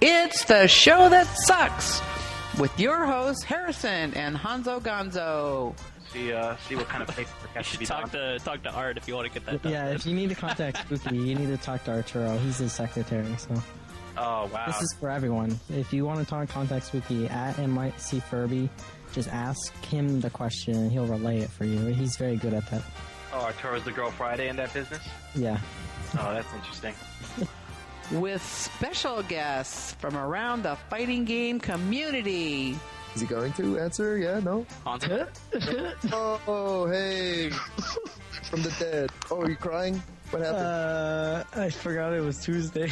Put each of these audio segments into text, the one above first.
It's the show that sucks with your hosts Harrison and Honzo Gonzo. See what kind of paperwork has to be talk done. talk to Art if you want to get that done. Yeah, if you need to contact Spooky, you need to talk to Arturo. He's his secretary, so. Oh, wow. This is for everyone. If you want to contact Spooky at MIC Furby, just ask him the question and he'll relay it for you. He's very good at that. Oh, Arturo's the Girl Friday in that business? Yeah. Oh, that's interesting. With special guests from around the fighting game community. Is he going to answer? Yeah, no? Honzo? Oh, hey. From the dead. Oh, are you crying? What happened? I forgot it was Tuesday.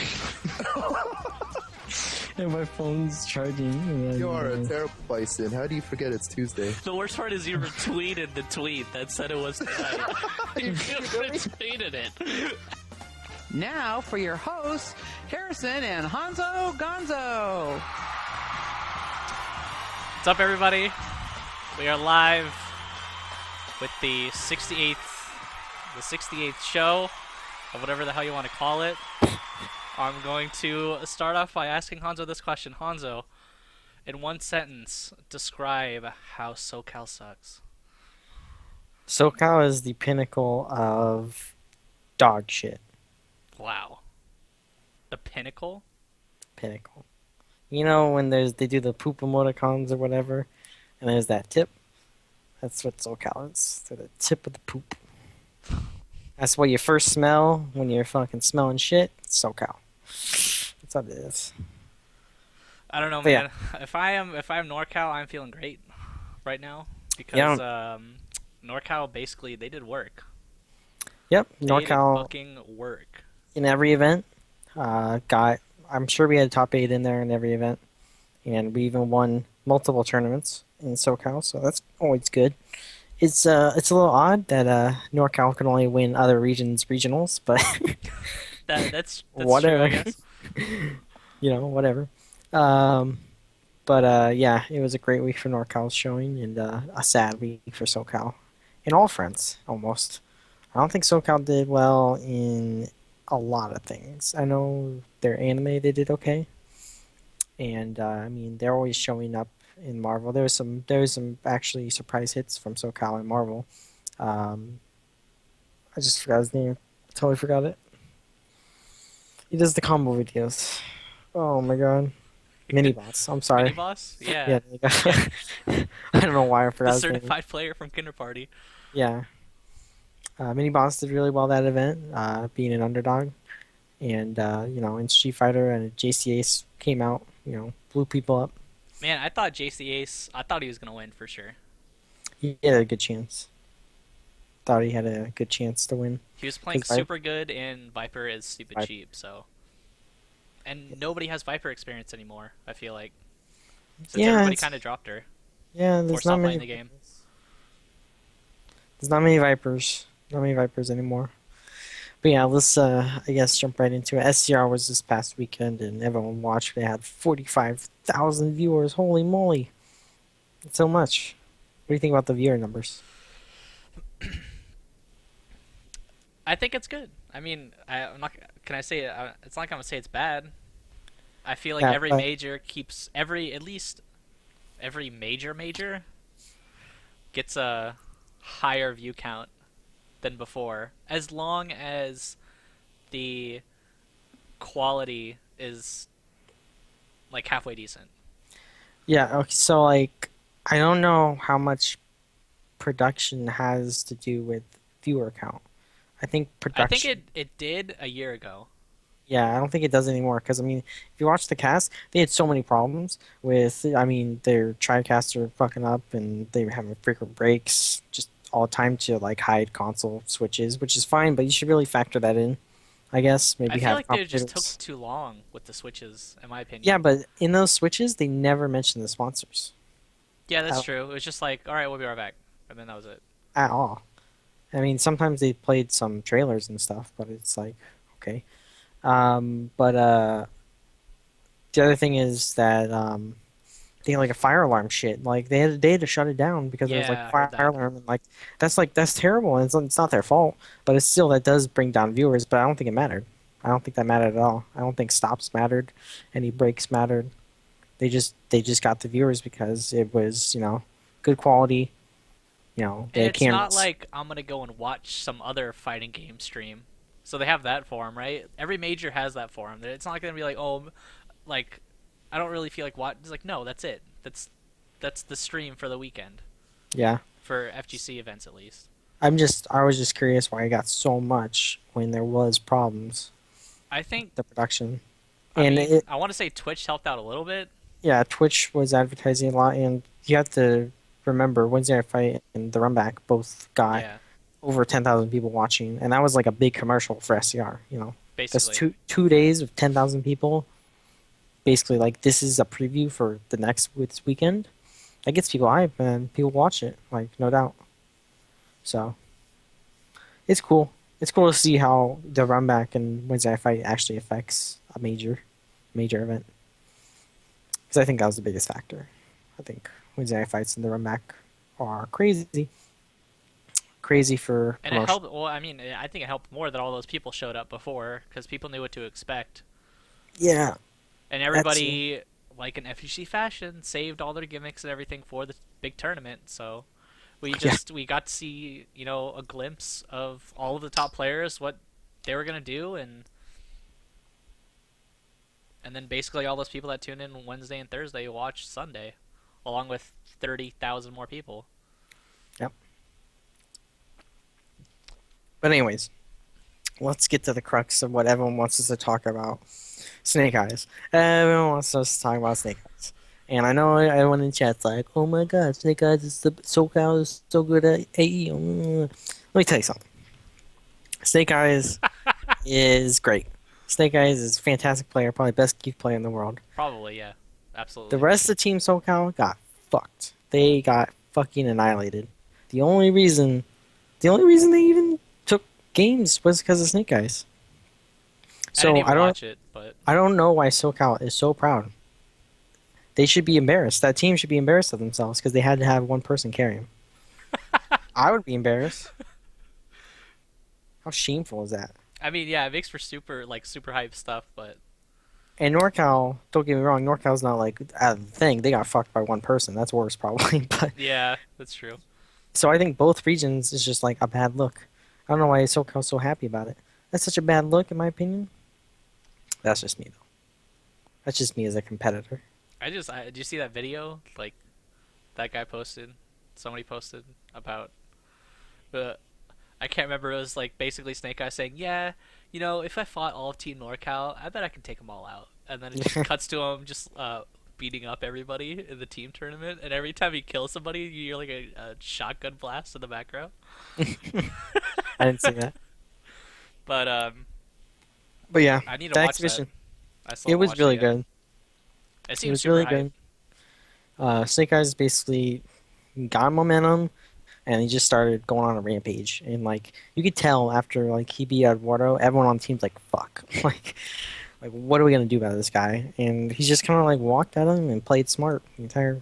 And my phone's charging. You are a terrible bison. How do you forget it's Tuesday? The worst part is you retweeted the tweet that said it was tonight. You retweeted it. Now for your hosts, Harrison and Honzo Gonzo. What's up, everybody? We are live with the 68th show of whatever the hell you want to call it. I'm going to start off by asking Honzo this question. Honzo, in one sentence, describe how Socal sucks. SoCal is the pinnacle of dog shit. Wow. The pinnacle? Pinnacle. You know when they do the poop emoticons or whatever, and there's that tip? That's what SoCal is. They're the tip of the poop. That's what you first smell when you're fucking smelling shit. SoCal. That's what it is. I don't know, But man. Yeah. If I am NorCal, I'm feeling great right now because NorCal basically they did work. Yep, They NorCal did fucking work. in every event. I'm sure we had top 8 in there in every event, and we even won multiple tournaments in SoCal, so that's always good. It's a little odd that NorCal can only win other regions regionals, but that's whatever. true, I guess. You know, whatever. But yeah, it was a great week for NorCal's showing, and a sad week for SoCal. In all fronts, almost. I don't think SoCal did well in a lot of things. I know their anime, they did okay. And, I mean, they're always showing up in Marvel. There was some actually surprise hits from SoCal and Marvel. I just forgot his name. Totally forgot it. He does the combo videos. Oh my god. Mini boss. I'm sorry. Mini boss? Yeah. Yeah. I don't know why I forgot The his name. certified player from Kinder Party. Yeah. Mini boss did really well that event, being an underdog. And, you know, in Street Fighter and JC Ace came out, you know, blew people up. Man, I thought JC Ace, I thought he was going to win for sure. He had a good chance. Thought he had a good chance to win. He was playing 'Cause super good, and Viper is stupid Viper. cheap, so. And nobody has Viper experience anymore, I feel like. Since Yeah, everybody it's- kind of dropped her. Yeah, Or there's not stopped many. playing the game. There's not many Vipers. Not many Vipers anymore. But yeah, let's I guess jump right into it. SCR was this past weekend, and everyone watched. They had 45,000 viewers. Holy moly! That's so much. What do you think about the viewer numbers? I think it's good. I mean, I'm not. Can I say it? It's not like I'm gonna say it's bad. I feel like Yeah, every but- major keeps every major gets a higher view count than before, as long as the quality is like halfway decent. Yeah. Okay. So like, I don't know how much production has to do with viewer count. I think production. I think it did a year ago. Yeah, I don't think it does anymore because, I mean, if you watch the cast, they had so many problems with, I mean, their TriCaster fucking up and they were having frequent breaks just all the time to, like, hide console switches, which is fine, but you should really factor that in, I guess. Maybe I feel have like they just took competitors. too long with the switches, in my opinion. Yeah, but in those switches, they never mention the sponsors Yeah, that's Oh. true. It was just like, all right, we'll be right back, and then that was it. at all. I mean, sometimes they played some trailers and stuff, but it's like, okay. But the other thing is that they had like a fire alarm shit. Like they had to shut it down because there was Yeah, I like heard fire that. alarm, and that's terrible. And it's not their fault, but it's still that does bring down viewers. But I don't think it mattered. I don't think that mattered at all. I don't think stops mattered, any breaks mattered. They just got the viewers because it was, good quality. They And had it's not cameras. like I'm gonna go and watch some other fighting game stream. So they have that forum, right? Every major has that forum. It's not gonna be like, oh, like I don't really feel like what. It's like, no, that's it. That's the stream for the weekend Yeah. for FGC events at least. I was just curious why I got so much when there was problems I think. with the production. I And mean, I want to say Twitch helped out a little bit. yeah, Twitch was advertising a lot, and you have to remember Wednesday Night Fight and the Runback both got Yeah, over 10,000 people watching, and that was like a big commercial for SCR. That's basically. two days of 10,000 people. Basically, like this is a preview for the next this weekend. That gets people hype, and people watch it, like no doubt. So it's cool. It's cool to see how the Runback and Wednesday Night Fight actually affects a major event. Because I think that was the biggest factor. I think Wednesday Night Fights and the Runback are crazy. Crazy for And it promotion. helped. Well, I mean, I think it helped more that all those people showed up before because people knew what to expect, Yeah. and everybody, like in FGC fashion, saved all their gimmicks and everything for the big tournament. So we got to see, a glimpse of all of the top players, what they were gonna do, and then basically all those people that tuned in Wednesday and Thursday watched Sunday, along with 30,000 more people. Yep. But anyways, let's get to the crux of what everyone wants us to talk about. Snake Eyes. Everyone wants us to talk about Snake Eyes. And I know everyone in chat's like, oh my god, Snake Eyes is Socal is so good at AE. Let me tell you something. Snake Eyes is great. Snake Eyes is a fantastic player, probably best Keith player in the world. Probably, yeah, absolutely. The rest of Team Socal got fucked. They got fucking annihilated. The only reason they even took games was because of Snake Eyes. So I didn't even watch it, but I don't know why SoCal is so proud. They should be embarrassed. That team should be embarrassed of themselves because they had to have one person carry them. I would be embarrassed. How shameful is that? I mean, yeah, it makes for super hype stuff, but And NorCal, don't get me wrong, NorCal's not like out of the thing. They got fucked by one person. That's worse probably. But yeah, that's true. so I think both regions is just like a bad look. I don't know why SoCal's so happy about it. That's such a bad look in my opinion. That's just me though. That's just me as a competitor. Did you see that video? Like, that guy posted, somebody posted about, I can't remember, it was like basically Snake Eyes saying, yeah, if I fought all of Team NorCal, I bet I can take them all out. And then it just cuts to him just beating up everybody in the team tournament, and every time he kills somebody, you hear like a shotgun blast in the background. I didn't see that. But yeah, I need to that watch exhibition. that. I still It haven't was watched really it yet. good. It It seems was super really hype. good. Snake Eyes basically got momentum, and he just started going on a rampage. And like you could tell after like he beat Eduardo, everyone on the team's like, "Fuck!" like what are we gonna do about this guy? And he just kind of like walked at him and played smart the entire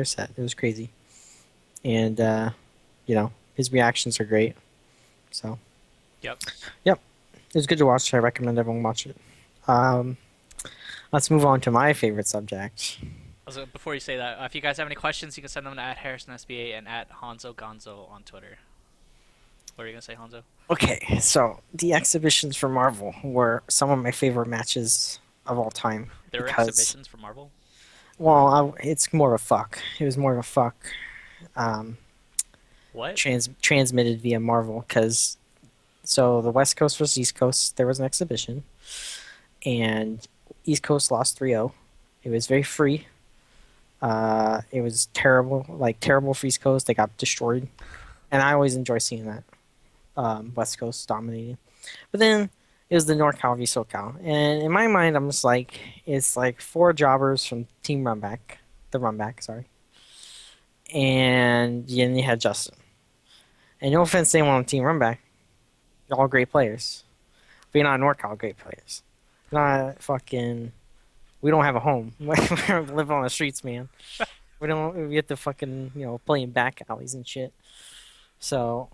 set. It was crazy, and his reactions are great. So Yep. it was good to watch. I recommend everyone watch it. Let's move on to my favorite subject. Also, before you say that, if you guys have any questions, you can send them to @HarrisonSBA and @Honzo Gonzo on Twitter. What are you gonna say, Honzo? Okay, so the exhibitions for Marvel were some of my favorite matches of all time. There were because- exhibitions for Marvel. Well, it's more of a fuck. It was more of a fuck. What? Transmitted via Marvel because so the West Coast versus East Coast, there was an exhibition, and East Coast lost 3-0. It was very free. It was terrible for East Coast. They got destroyed, and I always enjoy seeing that. West Coast dominating, but then it was the NorCal v SoCal, and in my mind, I'm just like, it's like 4 jobbers from Team Runback, sorry, and then you had Justin. And no offense to anyone on Team Runback, you're all great players, but you're not NorCal great players. You're not fucking. We don't have a home. We live on the streets, man. We have to fucking play in back alleys and shit. So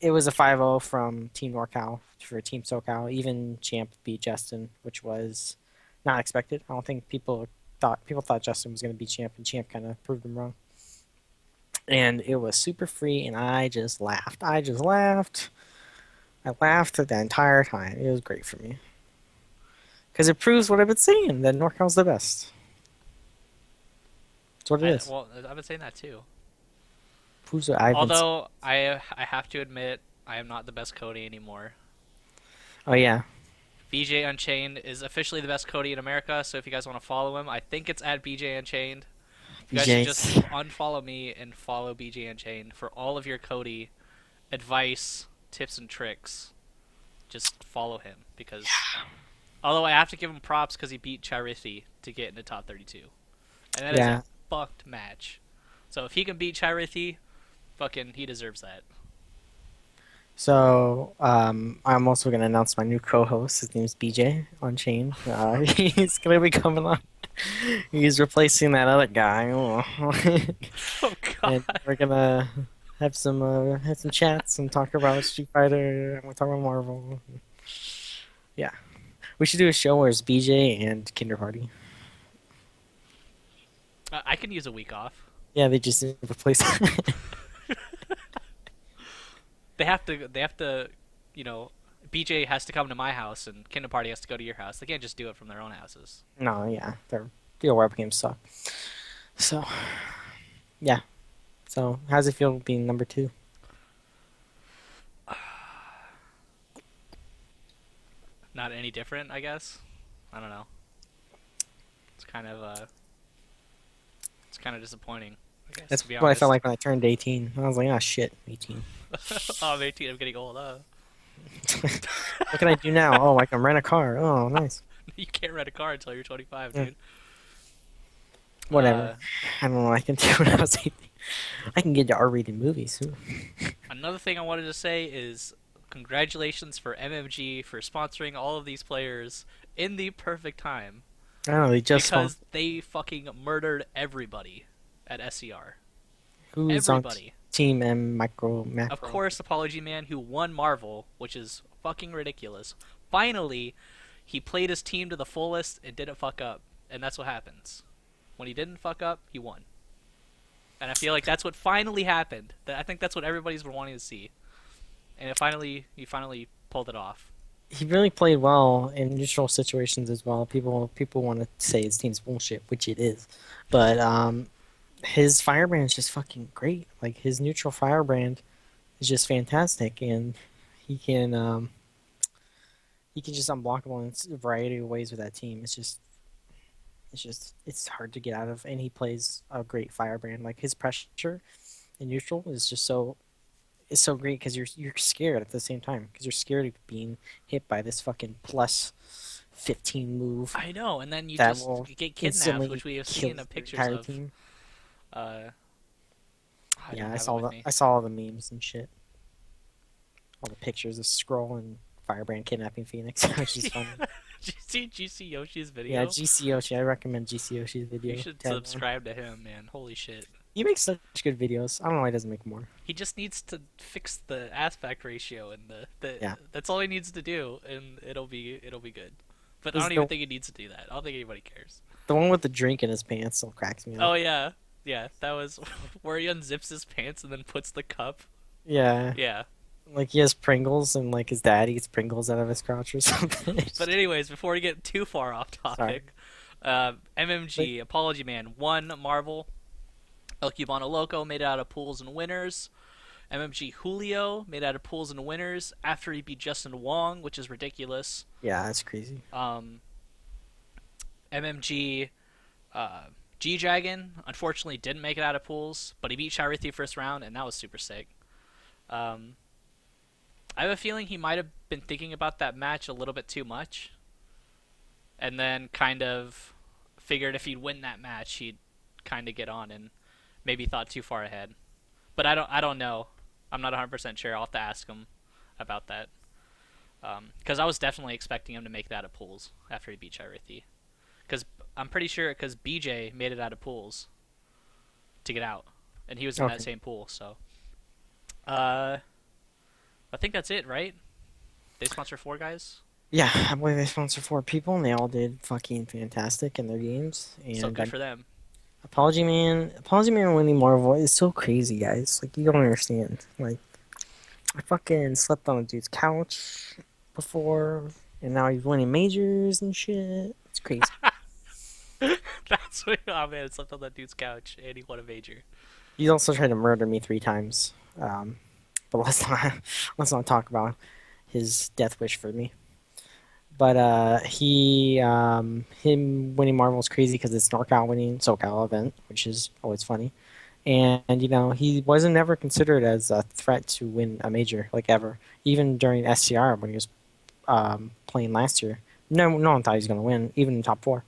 it was a 5-0 from Team NorCal for Team SoCal. Even Champ beat Justin, which was not expected. I don't think people thought Justin was going to beat Champ, and Champ kind of proved him wrong. And it was super free, and I just laughed. I laughed the entire time. It was great for me. Because it proves what I've been saying, that NorCal's the best. That's what it is. Well, I've been saying that too. Proves what I've been Although I have to admit, I am not the best Cody anymore. Oh, yeah. BJ Unchained is officially the best Cody in America, so if you guys want to follow him, I think it's at BJ Unchained. You guys should just unfollow me and follow BJ Unchained for all of your Cody advice, tips, and tricks. Just follow him, because although I have to give him props because he beat Charithi to get into top 32. And that is a fucked match. So if he can beat Charithi, fucking he deserves that. So, I'm also going to announce my new co-host. His name's BJ Unchained. He's going to be coming on. He's replacing that other guy. Oh, Oh god. and we're going to have some chats and talk about Street Fighter, and we'll talk about Marvel. Yeah. We should do a show where it's BJ and Kinder Party. I can use a week off. Yeah, they just replace They have to, you know, BJ has to come to my house and Kinder Party has to go to your house. They can't just do it from their own houses. No, yeah. Their webcams suck. So, yeah. So, how's it feel being number 2? Not any different, I guess. I don't know. It's kind of disappointing, I guess. That's to be what I felt honest. like when I turned 18. I was like, oh shit, 18. Oh, I'm 18. I'm getting old. What can I do now? Oh, I can rent a car. Oh, nice. You can't rent a car until you're 25, dude. Whatever. I don't know what I can do when I was 18. I can get to R-rated movies. Another thing I wanted to say is congratulations for MMG for sponsoring all of these players in the perfect time. I don't know, they just because they fucking murdered everybody at SCR. Who's Everybody. on Team M Macro? Of course, Apology Man, who won Marvel, which is fucking ridiculous. Finally, he played his team to the fullest and didn't fuck up. And that's what happens. When he didn't fuck up, he won. And I feel like that's what finally happened. I think that's what everybody's been wanting to see. And he finally pulled it off. He really played well in neutral situations as well. People want to say his team's bullshit, which it is. But his firebrand is just fucking great. Like, his neutral firebrand is just fantastic, and he can just unblockable in a variety of ways with that team. It's hard to get out of, and he plays a great firebrand. Like, his pressure in neutral is just so great because you're scared at the same time because you're scared of being hit by this fucking plus 15 move. I know, and then you that just will get kidnapped, instantly which we have kill seen the pictures entire of. team. Yeah, I saw all the memes and shit. All the pictures of Skrull and Firebrand kidnapping Phoenix, which is funny. Did you see Yoshi's video? Yeah, GC Yoshi. I recommend GC Yoshi's video. You should to everyone. subscribe to him, man. Holy shit. He makes such good videos. I don't know why he doesn't make more. He just needs to fix the aspect ratio and the Yeah. That's all he needs to do, and it'll be good. But I Is don't the- even think he needs to do that. I don't think anybody cares. The one with the drink in his pants still cracks me up. Oh yeah, that was where he unzips his pants and then puts the cup. Yeah. Yeah. Like, he has Pringles, and like his dad eats Pringles out of his crotch or something. But anyways, before we get too far off topic, MMG Apology Man won Marvel. El Cubano Loco made it out of pools and winners. MMG Julio made out of pools and winners after he beat Justin Wong, which is ridiculous. Yeah, that's crazy. MMG G-Dragon unfortunately didn't make it out of pools, but he beat Charithi first round, and that was super sick. I have a feeling he might have been thinking about that match a little bit too much, and then kind of figured if he'd win that match, he'd kind of get on, and maybe thought too far ahead. But I don't know. I'm not 100% sure. I'll have to ask him about that. Because I was definitely expecting him to make that out of pools after he beat Charithi. Because I'm pretty sure because BJ made it out of pools to get out, and he was in that same pool. So, I think that's it, right? They sponsor 4 guys. Yeah, I believe they sponsored 4 people, and they all did fucking fantastic in their games. So And good for them. Apology Man winning Marvel is so crazy, guys. Like, you don't understand. Like, I fucking slept on a dude's couch before, and now he's winning majors and shit. It's crazy. That's what. Oh man, it slept on that dude's couch and he won a major. He's also tried to murder me 3 times. But let's not talk about his death wish for me. But him winning Marvel is crazy because it's NorCal winning SoCal event, which is always funny. And you know, he wasn't ever considered as a threat to win a major, like, ever. Even during SCR when he was playing last year, no one thought he was gonna win, even in top 4.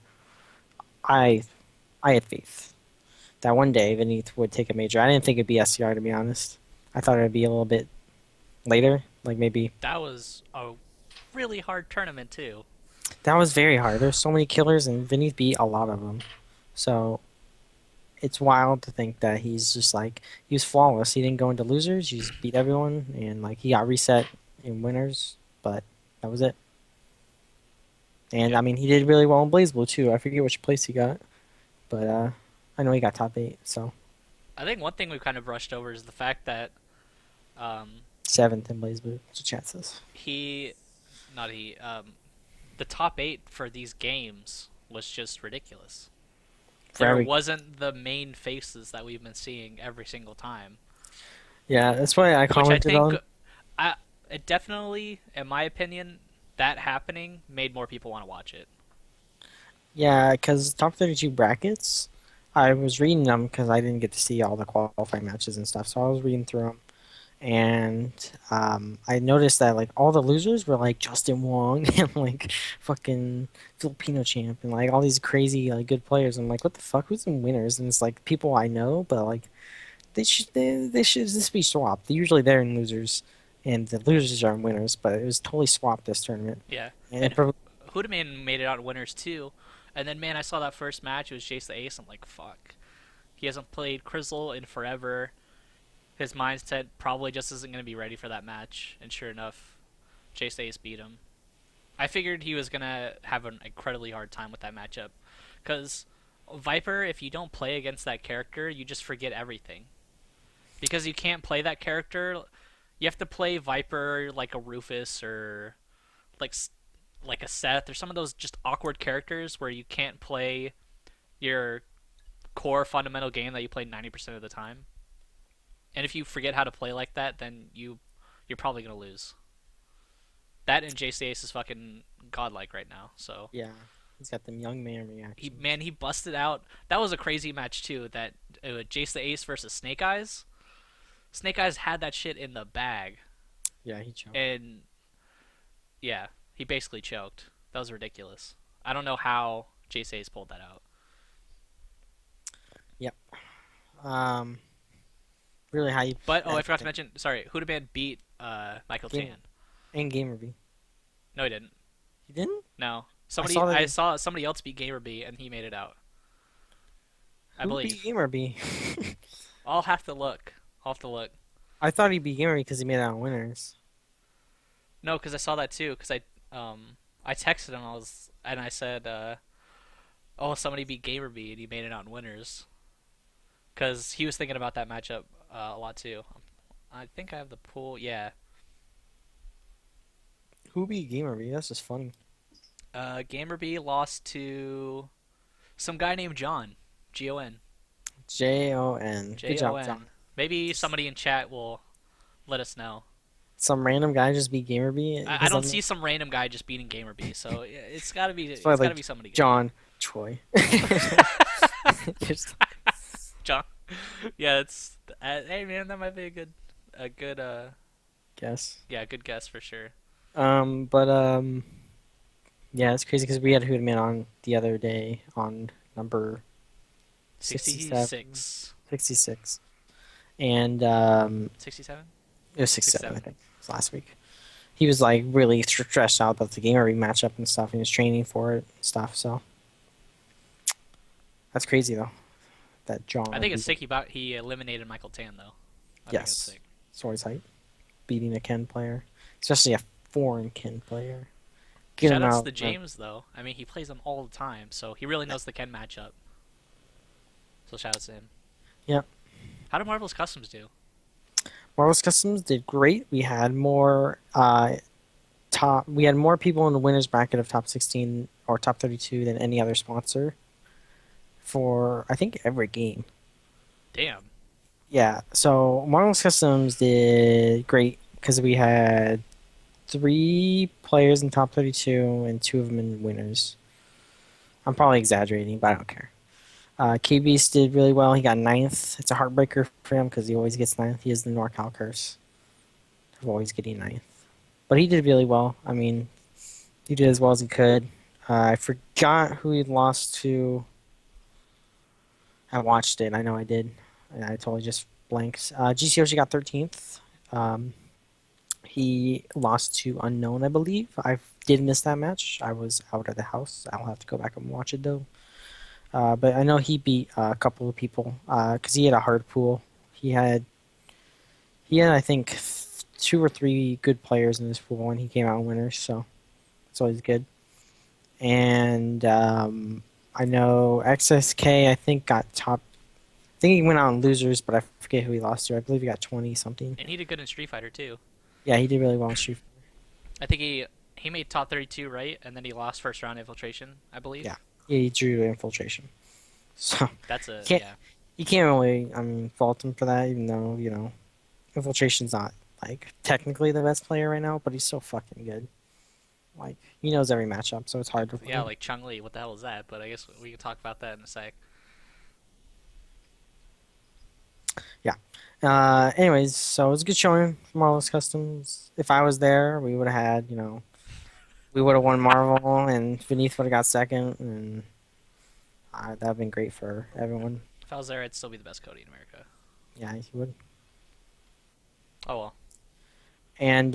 I had faith that one day Vineeth would take a major. I didn't think it'd be SCR, to be honest. I thought it'd be a little bit later, like maybe. That was a really hard tournament too. That was very hard. There's so many killers, and Vineeth beat a lot of them. So it's wild to think that he's just like, he was flawless. He didn't go into losers. He just beat everyone, and like he got reset in winners, but that was it. And I mean, he did really well in BlazBlue too. I forget which place he got, but I know he got top 8. So I think one thing we've kind of brushed over is the fact that 7th in BlazBlue. That's what chat says. The top 8 for these games was just ridiculous. Very- There wasn't the main faces that we've been seeing every single time. Yeah, that's why I Which I commented think, on. it definitely, in my opinion, that happening made more people want to watch it. Yeah, because top 32 brackets, I was reading them because I didn't get to see all the qualifying matches and stuff, so I was reading through them. And I noticed that like all the losers were like Justin Wong and like fucking Filipino champ and like all these crazy like good players. I'm like, what the fuck? Who's in winners? And it's like people I know, but like they should this be swapped. Usually they're in losers, and the losers are in winners. But it was totally swapped this tournament. Yeah. And And it prob- Hudaman made it out winners too. And then, man, I saw that first match. It was Jace the Ace. I'm like, fuck. He hasn't played Crizzle in forever. His mindset probably just isn't going to be ready for that match. And sure enough, Jace the Ace beat him. I figured he was going to have an incredibly hard time with that matchup. Because Viper, if you don't play against that character, you just forget everything. Because you can't play that character. You have to play Viper like a Rufus or like a Seth or some of those just awkward characters where you can't play your core fundamental game that you play 90% of the time. And if you forget how to play like that, then you're probably gonna lose. That and JC Ace is fucking godlike right now. So yeah, he's got them young man reactions. he busted out. That was a crazy match too. That Jace the Ace versus Snake Eyez. Snake Eyez had that shit in the bag, Yeah, he choked. and yeah, he basically choked. That was ridiculous. I don't know how Jace Ace pulled that out. Really high. But I forgot to mention. Sorry, Hudaman beat Michael Game- Tan. And Gamerby. No, he didn't. He didn't? No, saw that- I saw somebody else beat Gamerby, and he made it out. I Who believe. beat Gamerby? I'll have to look. I thought he beat Gamerby because he made it on winners. No, because I saw that too. Because I texted him. I said, "Oh, somebody beat Gamerby, and he made it on winners." Because he was thinking about that matchup a lot too. I think I have the pool. Yeah. Who beat Gamerby? That's just funny. Gamerby lost to some guy named John. Jon. Jon. Good job, Jon. John. Maybe somebody in chat will let us know. Some random guy just beat Gamerby. I don't see some random guy just beating Gamerby, so it's gotta be probably gotta like be somebody good. John Troy. Just- John. Yeah, it's hey man, that might be a good guess. yeah, good guess for sure. Yeah, it's crazy because we had Hoodman on the other day on number 66. 66. And 67? it was 67, 67. I think. It was last week. He was like really stressed out about the Gamerby matchup and stuff, and he was training for it and stuff. So that's crazy though. That John. I think it's sick he eliminated Michael Tan though. I think that's Yes. sick. It's always hype. beating a Ken player, especially a foreign Ken player. Get him Shoutouts out. to James though. I mean, he plays them all the time, so he really knows the Ken matchup. So shoutouts to him. Yep. How do Marvel's Customs do? Marvel's Customs did great. We had more we had more people in the winners bracket of top 16 or top 32 than any other sponsor for I think every game. Damn. Yeah, so Marvel's Customs did great because we had 3 players in top 32 and 2 of them in winners. I'm probably exaggerating, but I don't care. K-Beast did really well. He got 9th. It's a heartbreaker for him because he always gets 9th. He has the NorCal curse of always getting 9th. But he did really well. I mean, he did as well as he could. I forgot who he lost to. I watched it. I know I did. And I totally just blanked. GC Yoshi got 13th. He lost to Unknown, I believe. I did miss that match. I was out of the house. I'll have to go back and watch it, though. But I know he beat a couple of people because he had a hard pool. He had, I think, 2 or 3 good players in this pool, and he came out winners, so it's always good. And I know XSK, I think, got top. I think he went out in losers, but I forget who he lost to. I believe he got 20 something. And he did good in Street Fighter too. Yeah, he did really well in Street Fighter. I think he made top 32, right? And then he lost first round infiltration, I believe. Yeah, he drew infiltration. So That's a can't, yeah. you can't really, fault him for that, even though infiltration's not like technically the best player right now, but he's so fucking good. Like he knows every matchup, so it's hard to. Yeah, like Chun-Li, what the hell is that? But I guess we can talk about that in a sec. Yeah. Anyways, so it was a good showing for Marvel's Customs. If I was there, we would have had, we would have won Marvel, and Beneath would have got second, and that would have been great for everyone. If I was there, I'd still be the best Cody in America. Yeah, he would. Oh well. And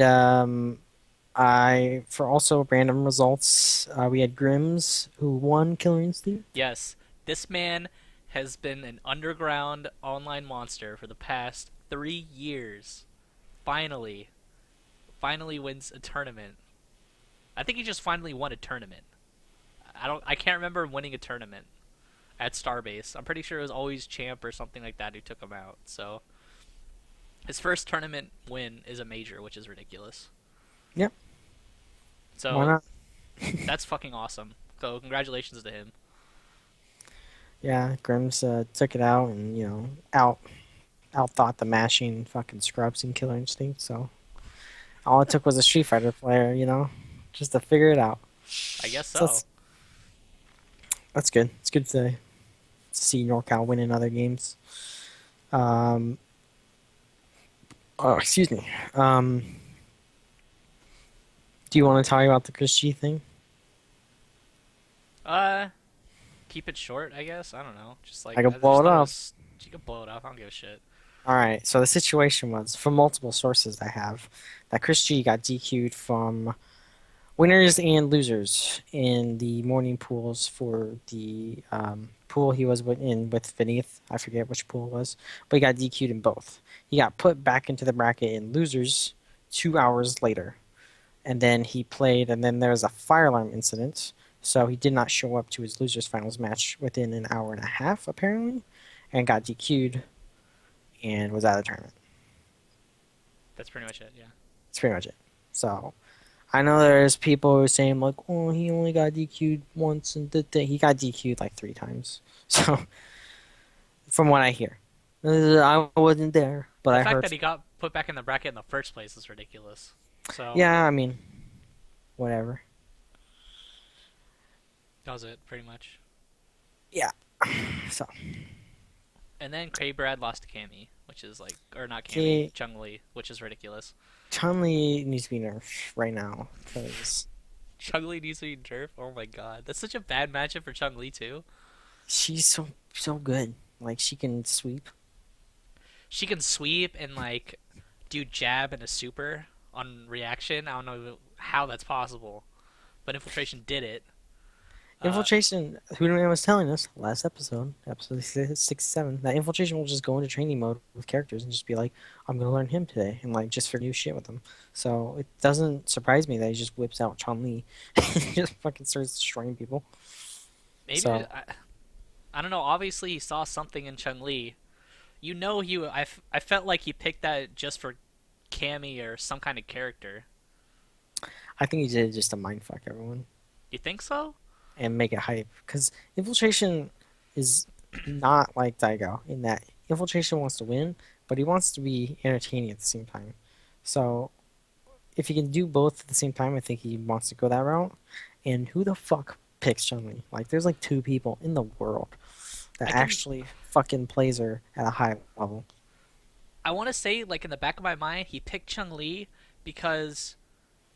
for also random results, we had Grims who won Killer Instinct. Yes, this man has been an underground online monster for the past 3 years. Finally wins a tournament. I think he just finally won a tournament. I can't remember winning a tournament at Starbase. I'm pretty sure it was always Champ or something like that who took him out. So his first tournament win is a major, which is ridiculous. Yep. So why not? That's fucking awesome. So congratulations to him. Yeah, Grims took it out and outthought the mashing fucking scrubs in Killer Instinct. So all it took was a Street Fighter player, just to figure it out. I guess so. That's good. It's good to see NorCal win in other games. Excuse me. Do you want to talk about the Chris G thing? Keep it short, I guess. I don't know. Just like I can blow it up. You can blow it up. I don't give a shit. All right. So the situation was, from multiple sources I have, that Chris G got DQ'd from winners and losers in the morning pools for the pool he was in with Beneath. I forget which pool it was, but he got DQ'd in both. He got put back into the bracket in losers 2 hours later. And then he played, and then there was a fire alarm incident. So he did not show up to his losers finals match within an hour and a half, apparently, and got DQ'd and was out of the tournament. That's pretty much it, yeah. That's pretty much it. So I know there's people who are saying, like, oh, he only got DQ'd once, and he got DQ'd like 3 times. So from what I hear. I wasn't there, but I heard. The fact that he got put back in the bracket in the first place is ridiculous. So yeah, I mean, whatever. That was it, pretty much. Yeah. So. And then K-Brad lost to Cammy, which is like, or not Cammy, Chun-Li, which is ridiculous. Chun-Li needs to be nerfed right now, because Chun-Li needs to be nerfed? Oh my god. That's such a bad matchup for Chun-Li, too. she's so good. Like, she can sweep. She can sweep and, like, do jab and a super on reaction. I don't know how that's possible. But Infiltration did it. Infiltration, Hooterman was telling us last episode 67, that Infiltration will just go into training mode with characters and just be like, I'm going to learn him today, and like just for new shit with him. So it doesn't surprise me that he just whips out Chun-Li and just fucking starts destroying people. Maybe So- I don't know. Obviously, he saw something in Chun-Li. You know, I felt like he picked that just for Cammy or some kind of character. I think he did it just to mindfuck everyone You think so? and make it hype. Because Infiltration is not like Daigo in that Infiltration wants to win, but he wants to be entertaining at the same time. So if he can do both at the same time, I think he wants to go that route. And who the fuck picks Chun-Li? Like, there's like 2 people in the world that actually fucking plays her at a high level. I want to say, like, in the back of my mind, he picked Chun-Li because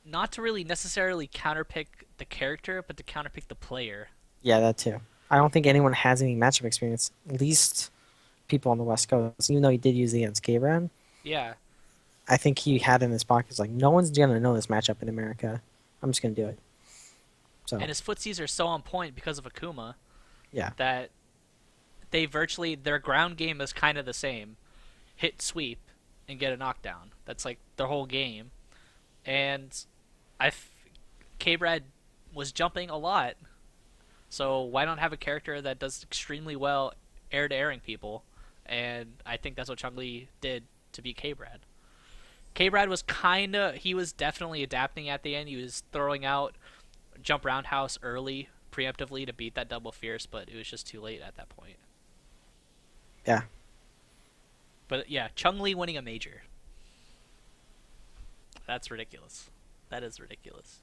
not to really necessarily counterpick the character, but to counterpick the player. Yeah, that too. I don't think anyone has any matchup experience, at least people on the West Coast. Even though he did use it against K-Brad, Yeah. I think he had in his pockets, like, no one's going to know this matchup in America. I'm just going to do it. So, And his footsies are so on point because of Akuma yeah. that their ground game is kind of the same. Hit, sweep, and get a knockdown. That's like their whole game. And K-Brad was jumping a lot. So why not have a character that does extremely well air-to-airing people? And I think that's what Chun-Li did to beat K-Brad. K-Brad was he was definitely adapting at the end. He was throwing out jump roundhouse early, preemptively to beat that double fierce, but it was just too late at that point. Yeah. But yeah, Chun-Li winning a major. That's ridiculous. That is ridiculous.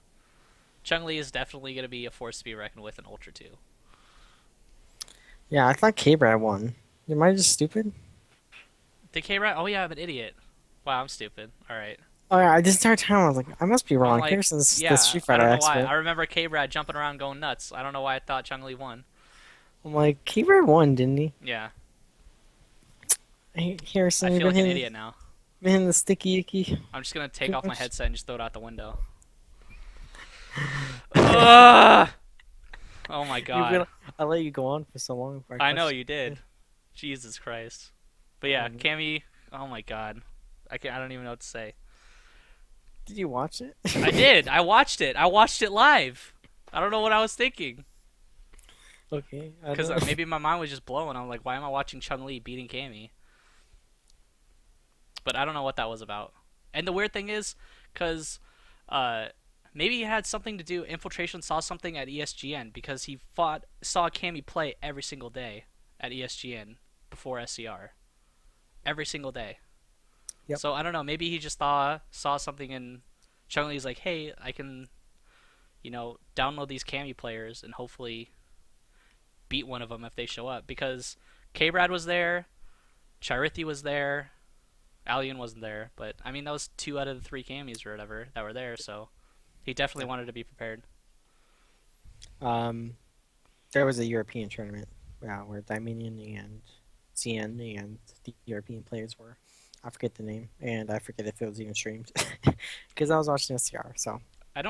Chun-Li is definitely going to be a force to be reckoned with in Ultra 2. Yeah, I thought K-Brad won. Am I just stupid? Did K-Brad? Oh yeah, I'm an idiot. Wow, I'm stupid. Alright. Oh, yeah, this entire time I was like, I must be wrong. Like, Harrison's yeah, the Street I Fighter don't know expert. why. I remember K-Brad jumping around going nuts. I don't know why I thought Chun-Li won. I'm like, K-Brad won, didn't he? Yeah. Hey, Harrison, I you've feel been like an hitting, idiot now. been hitting the sticky icky. I'm just going to take Too off my much? headset and just throw it out the window. Ugh! Oh my god. I let you go on for so long. Before I know question- you did. Jesus Christ. But yeah, Mhm. Cammy, oh my god. I don't even know what to say. Did you watch it? I did. I watched it. I watched it live. I don't know what I was thinking. Okay. I Because don't- maybe my mind was just blown. I'm like, why am I watching Chun-Li beating Cammy? But I don't know what that was about. And the weird thing is, because maybe it had something to do, Infiltration saw something at ESGN because he saw Cammy play every single day at ESGN before SCR. Every single day. Yep. So I don't know, maybe he just saw something in Chun-Li's like, hey, I can, download these Cammy players and hopefully beat one of them if they show up. Because K-Brad was there, Charithi was there, Alien wasn't there, but I mean that was 2 out of the 3 Cammys or whatever that were there, so he definitely wanted to be prepared. There was a European tournament where Dominion and CN and the European players were. I forget the name, and I forget if it was even streamed because I was watching SCR. So I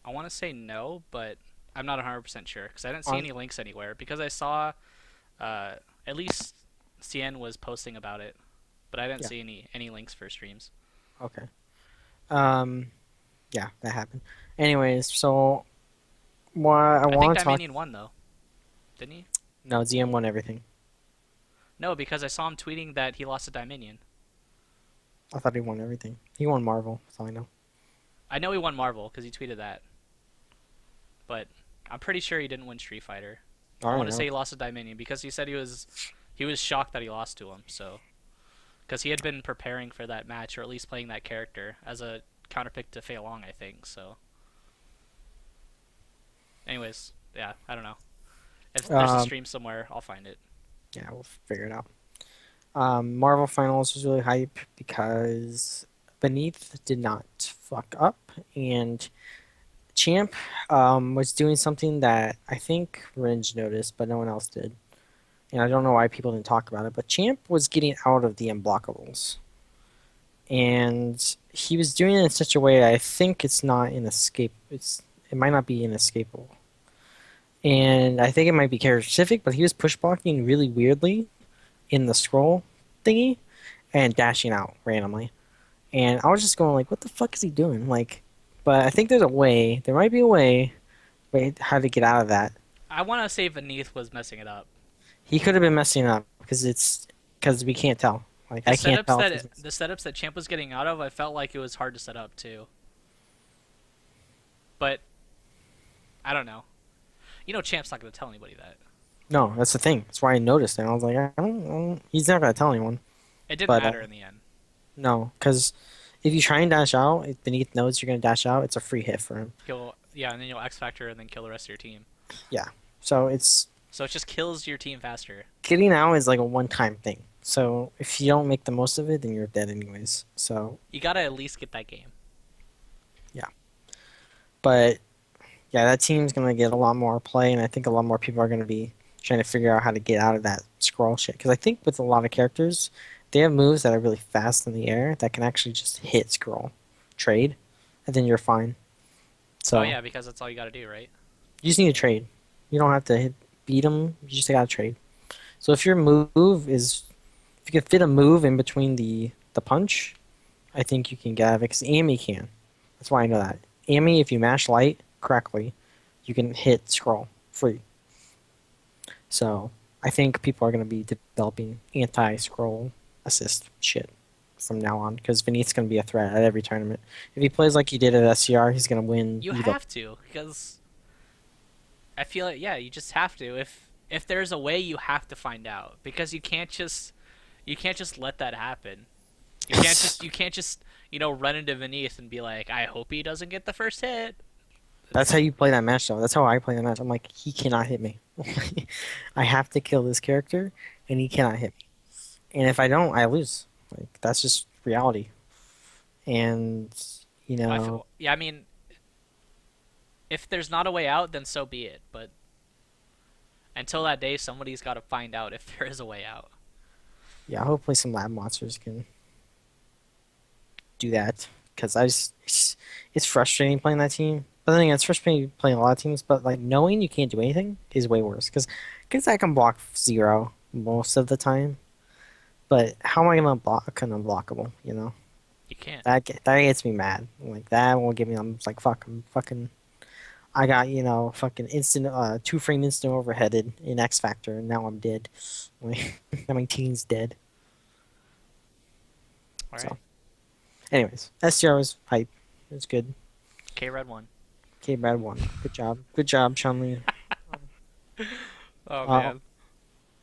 want to say no, but I'm not 100% sure because I didn't see any links anywhere. Because I saw, at least CN was posting about it, but I didn't see any links for streams. okay, yeah, that happened. Anyways, so what I I think want to talk. Dominion won though, didn't he? No, ZM won everything. No, because I saw him tweeting that he lost to Dominion. I thought he won everything. He won Marvel. That's all I know. I know he won Marvel because he tweeted that, but I'm pretty sure he didn't win Street Fighter. I want to say he lost to Dominion because he said he was shocked that he lost to him. So, because he had been preparing for that match or at least playing that character as a counterpick to Fei Long, I think. So, anyways, yeah, I don't know. If there's a stream somewhere, I'll find it. Yeah, we'll figure it out. Marvel Finals was really hype because Beneath did not fuck up, and Champ was doing something that I think Ringe noticed, but no one else did. And I don't know why people didn't talk about it, but Champ was getting out of the unblockables. And he was doing it in such a way I think it's not an escape. It might not be inescapable. And I think it might be character specific, but he was push blocking really weirdly in the scroll thingy and dashing out randomly. And I was just going like, what the fuck is he doing? Like, but I think there's a way. There might be a way, how to get out of that. I want to say Beneath was messing it up. He could have been messing up because we can't tell. Like I can't tell. The setups that Champ was getting out of, I felt like it was hard to set up too. But I don't know. You know, Champ's not gonna tell anybody that. No, that's the thing. That's why I noticed it. I was like, I don't. He's not gonna tell anyone. It didn't But, matter in the end. No, because if you try and dash out, if Beneath knows you're gonna dash out, it's a free hit for him. And then you'll X Factor and then kill the rest of your team. Yeah. So it just kills your team faster. getting out is like a one-time thing. So if you don't make the most of it, then you're dead anyways. So You gotta at least get that game. but yeah, that team's gonna get a lot more play, and I think a lot more people are gonna be trying to figure out how to get out of that scroll shit. Because I think with a lot of characters, they have moves that are really fast in the air that can actually just hit scroll, trade, and then you're fine. So Oh yeah, because that's all you gotta do, right? you just need to trade. You don't have to beat them. You just gotta trade. So if your move is, if you can fit a move in between the punch, I think you can get out of it. Because Amy can. That's why I know that. Amy, if you mash light correctly, you can hit scroll free. So I think people are gonna be developing anti-scroll assist shit from now on. Because Beneath's gonna be a threat at every tournament. If he plays like he did at SCR, he's gonna win. You have to, because I feel like you just have to. If there's a way, you have to find out, because you can't just let that happen. You can't just run into Beneath and be like, I hope he doesn't get the first hit. That's how you play that match, though. That's how I play the match. I'm like, he cannot hit me. I have to kill this character, and he cannot hit me. And if I don't, I lose. Like that's just reality. And I mean, if there's not a way out, then so be it. But until that day, somebody's got to find out if there is a way out. yeah, hopefully some lab monsters can do that. Because it's frustrating playing that team. But then again, it's frustrating playing a lot of teams. But like knowing you can't do anything is way worse. Because I can block 0 most of the time. But how am I gonna block an unblockable? You can't. That gets me mad. Like that will get me. I'm just like fuck. I got fucking instant 2-frame instant overheaded in X Factor, and now I'm dead. My team's dead. All right. So, anyways, STR was hype. It was good. K-Red won. K-Brad won. Good job, Chun-Li. Oh man.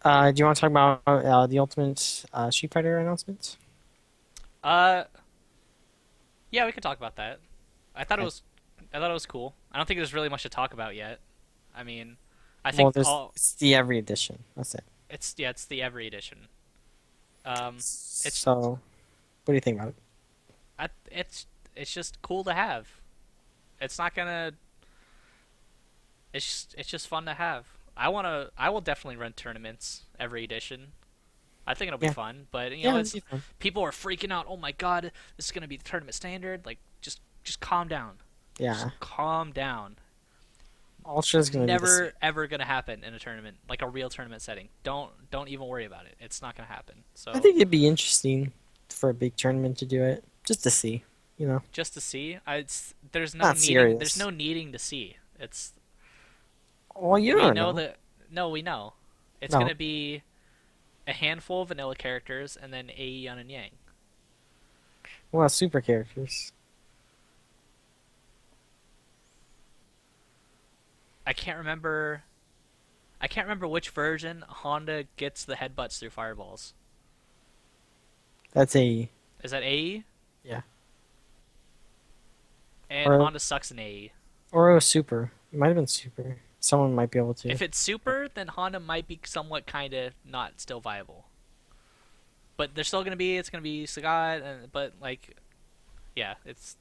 Do you want to talk about the Ultimate Street Fighter announcements? Yeah, we can talk about that. I thought it was cool. I don't think there's really much to talk about yet. I mean, I think it's the every edition. That's it. It's the every edition. So, what do you think about it? It's just cool to have. It's not gonna. It's just fun to have. I will definitely run tournaments every edition. I think it'll be fun, but people are freaking out. Oh my god, this is gonna be the tournament standard. Like, just calm down. Yeah. Just calm down. Ultra's gonna never ever gonna happen in a tournament, like a real tournament setting. Don't even worry about it. It's not gonna happen. So I think it'd be interesting for a big tournament to do it, just to see. Just to see. There's no Not needing. serious. There's no needing to see. It's. Well, you we don't know know. that. No, we know. It's No. gonna be a handful of vanilla characters and then A, Yun, and Yang. Well, super characters. I can't remember which version Honda gets the headbutts through fireballs. That's a. Is that AE? Yeah. And Or- Honda sucks in AE. Or a super. It might have been super. Someone might be able to. If it's super, then Honda might be somewhat kind of not still viable. But they're still it's gonna be Sagat, but like, yeah, it's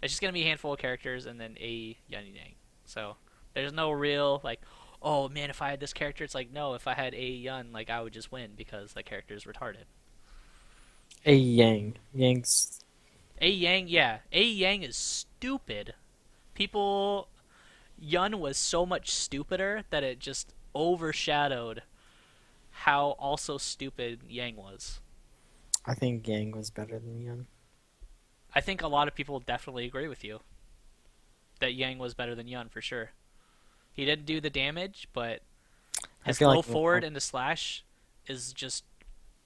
just gonna be a handful of characters and then A, Yan, and Yang. So there's no real like, oh man, if I had this character, it's like, no, if I had A, Yun, like I would just win because that character is retarded. A Yang. Yang's. A Yang, yeah, A Yang is stupid. People Yun was so much stupider that it just overshadowed how also stupid Yang was. I think Gang was better than Yun. I think a lot of people definitely agree with you that Yang was better than Yun for sure. He didn't do the damage, but I his feel low like forward and the slash is just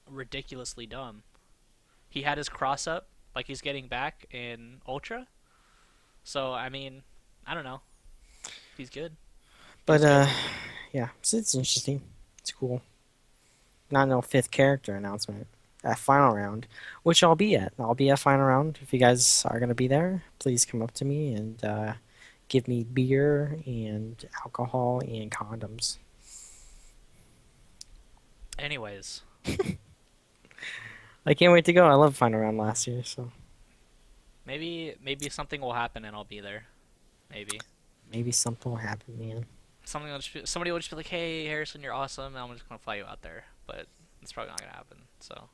ridiculously dumb. He had his cross up like he's getting back in Ultra. So I mean, I don't know. He's good. But yeah, it's interesting. It's cool. Not no fifth character announcement at final round, which I'll be at. I'll be at final round. If you guys are gonna be there, please come up to me and give me beer and alcohol and condoms. Anyways, I can't wait to go. I loved final round last year, so maybe something will happen and I'll be there. Maybe. maybe something will happen, man. Somebody will just be like, "Hey, Harrison, you're awesome," and I'm just gonna fly you out there. But it's probably not gonna happen. So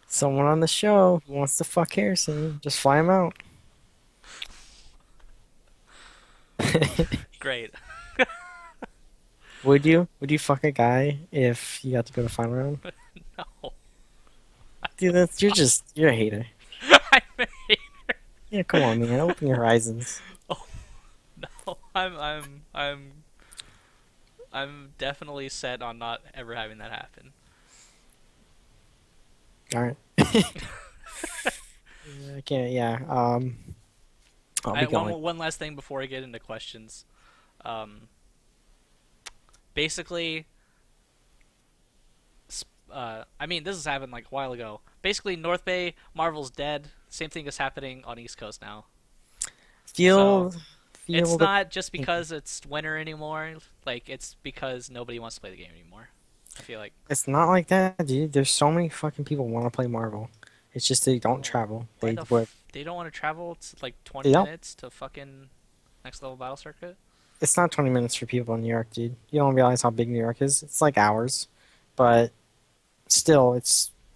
Someone on the show who wants to fuck Harrison, just fly him out. great. Would you? Would you fuck a guy if you got to go to final round? No, Dude, you're a hater. I'm a hater. Yeah, come on, man. Open your horizons. No, I'm definitely set on not ever having that happen. All right. Yeah, I can't. Yeah. I'll be going. One last thing before I get into questions. Basically, I mean, this has happened like a while ago. Basically, North Bay, Marvel's dead. Same thing is happening on East Coast now. Feel. It's the- not just because it's winter anymore. Like, it's because nobody wants to play the game anymore. I feel like. It's not like that, dude. There's so many fucking people want to play Marvel. It's just they don't travel. They would. They don't want to travel to like 20 They don't. minutes to fucking next level battle circuit. It's not 20 minutes for people in New York, dude. You don't realize how big New York is. It's like hours, but still,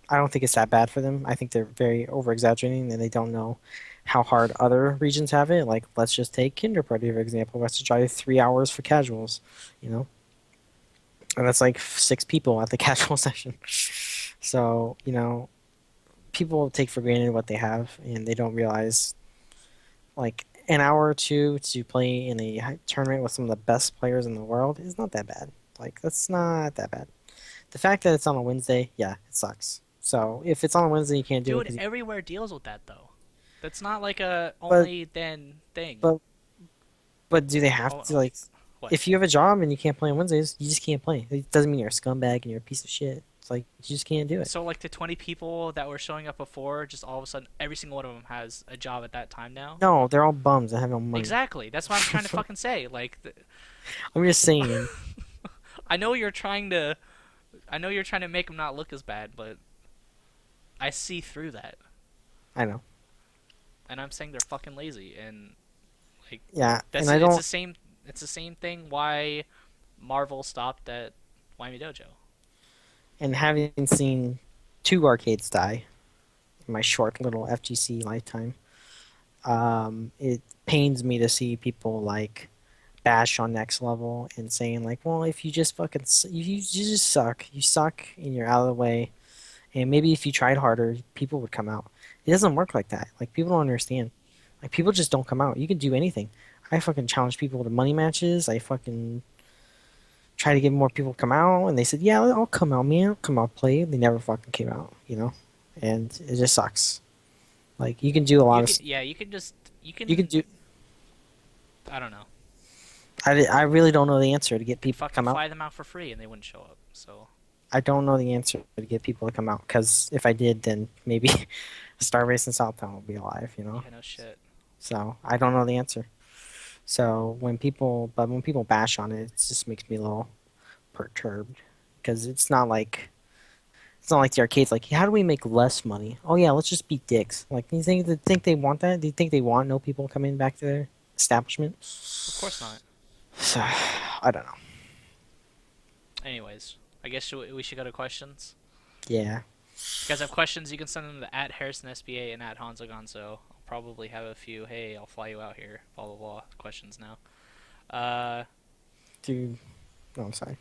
I don't think it's that bad for them. I think they're very over exaggerating and they don't know how hard other regions have it. Like, let's just take Kinder Party for example. Let's drive 3 hours for casuals, you know, and that's like 6 people at the casual session. So people take for granted what they have and they don't realize like an hour or two to play in a tournament with some of the best players in the world is not that bad. Like, that's not that bad. The fact that it's on a Wednesday, yeah, it sucks. So if it's on a Wednesday, you can't do it. Dude, everywhere deals with that though. That's not like a only then thing. But do they have to like? What? If you have a job and you can't play on Wednesdays, you just can't play. It doesn't mean you're a scumbag and you're a piece of shit. It's like you just can't do it. So like the 20 people that were showing up before, just all of a sudden, every single one of them has a job at that time now. No, they're all bums that have no money. Exactly. That's what I'm trying to fucking say. Like, I'm just saying. I know you're trying to make them not look as bad, but I see through that. I know. And I'm saying they're fucking lazy, and like Yeah, that's and I don't. it's the same thing why Marvel stopped at Wyoming Dojo. And having seen 2 arcades die in my short little FGC lifetime, it pains me to see people like bash on next level and saying like, well, if you just fucking you just suck, you suck, and you're out of the way, and maybe if you tried harder, people would come out. It doesn't work like that. Like, people don't understand. Like, people just don't come out. You can do anything. I fucking challenge people to money matches. I fucking try to get more people to come out, and they said, yeah, I'll come out, man. I'll come out, play. They never fucking came out, and it just sucks. Like, you can do a lot of. Yeah, you can do. I don't know. I really don't know the answer to get people to Fucking come out. fly them out for free, and they wouldn't show up. So. I don't know the answer to get people to come out, because if I did, then maybe Starbase in Southtown will be alive, Yeah, no shit. So I don't know the answer. So when people bash on it, it just makes me a little perturbed, because it's not like the arcades. Like, how do we make less money? Oh yeah, let's just beat dicks. Like, do you think they want that? Do you think they want no people coming back to their establishment? Of course not. So I don't know. Anyways, I guess we should go to questions. Yeah. If you guys have questions, you can send them to @HarrisonSBA and @Honzo Gonzo. I'll probably have a few, hey, I'll fly you out here, blah, blah, blah, questions now. Dude, no, I'm sorry.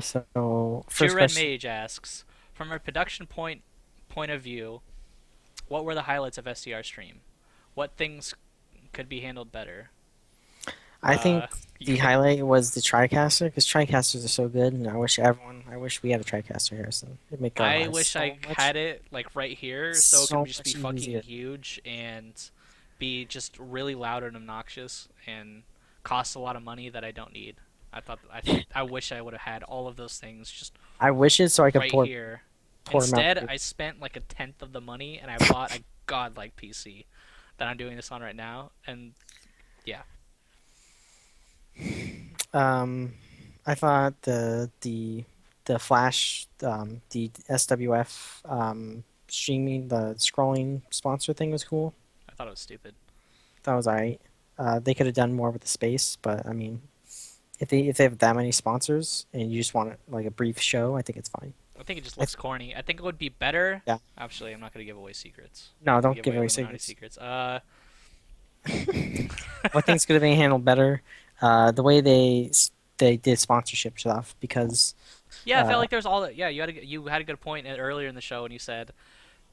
So True first Red question. Mage asks, from a production point of view, what were the highlights of SDR stream? What things could be handled better? I think You the can. highlight was the TriCaster because TriCasters are so good, and I wish we had a TriCaster, Harrison. It'd make our I lives wish so I much, had it like right here, so it so could just be much fucking easier. huge and be just really loud and obnoxious and cost a lot of money that I don't need. I wish I would have had all of those things just I wish it so I could right pour here. pour them out. Instead, I spent like a tenth of the money and I bought a godlike PC that I'm doing this on right now. And yeah, I thought the Flash the SWF streaming the scrolling sponsor thing was cool. I thought it was stupid. That was alright. They could have done more with the space, but I mean, if they have that many sponsors and you just want like a brief show, I think it's fine. I think it just looks corny. I think it would be better. Yeah. Actually, I'm not gonna give away secrets. No, I'm gonna don't give away Illuminati secrets. secrets. What things could have been handled better? The way they did sponsorship stuff because Yeah, I felt uh, like there's all that. Yeah, you had a good point earlier in the show when you said,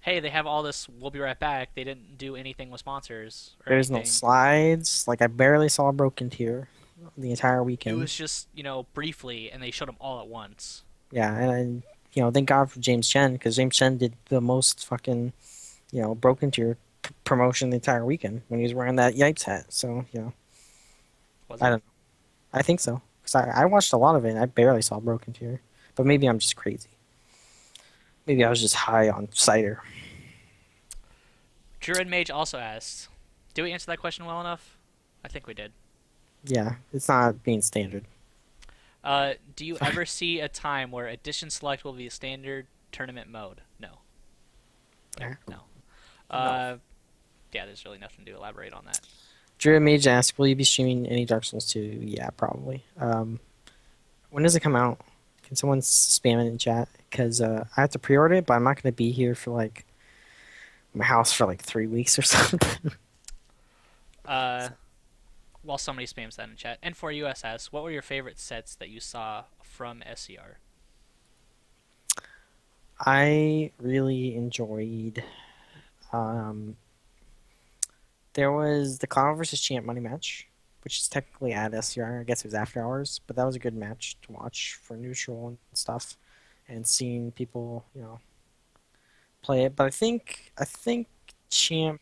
"Hey, they have all this. We'll be right back. They didn't do anything with sponsors or there's no anything. slides. Like I barely saw a broken tier the entire It weekend. was just briefly, and they showed them all at once." Yeah, and thank God for James Chen because James Chen did the most fucking broken tier promotion the entire weekend when he was wearing that Yipes hat. So Was I it? don't know. I think so because I watched a lot of it and I barely saw broken tier, but maybe I'm just crazy. Maybe I was just high on cider. Druid Mage also asked, "Did we answer that question well enough?" I think we did. Yeah, it's not being standard. Do you ever see a time where Edition Select will be a standard tournament mode? No. Yeah. No. Uh, yeah, there's really nothing to elaborate on that. Drew Mage asks, will you be streaming any Dark Souls 2? Yeah, probably. When does it come out? Can someone spam it in chat? Because I have to pre-order it, but I'm not going to be here for like my house for like 3 weeks or something. While somebody spams that in chat. And for USS, what were your favorite sets that you saw from SCR? I really enjoyed. There was the Clown versus Champ money match, which is technically at SCR. I guess it was after hours, but that was a good match to watch for neutral and stuff, and seeing people, play it. But I think Champ.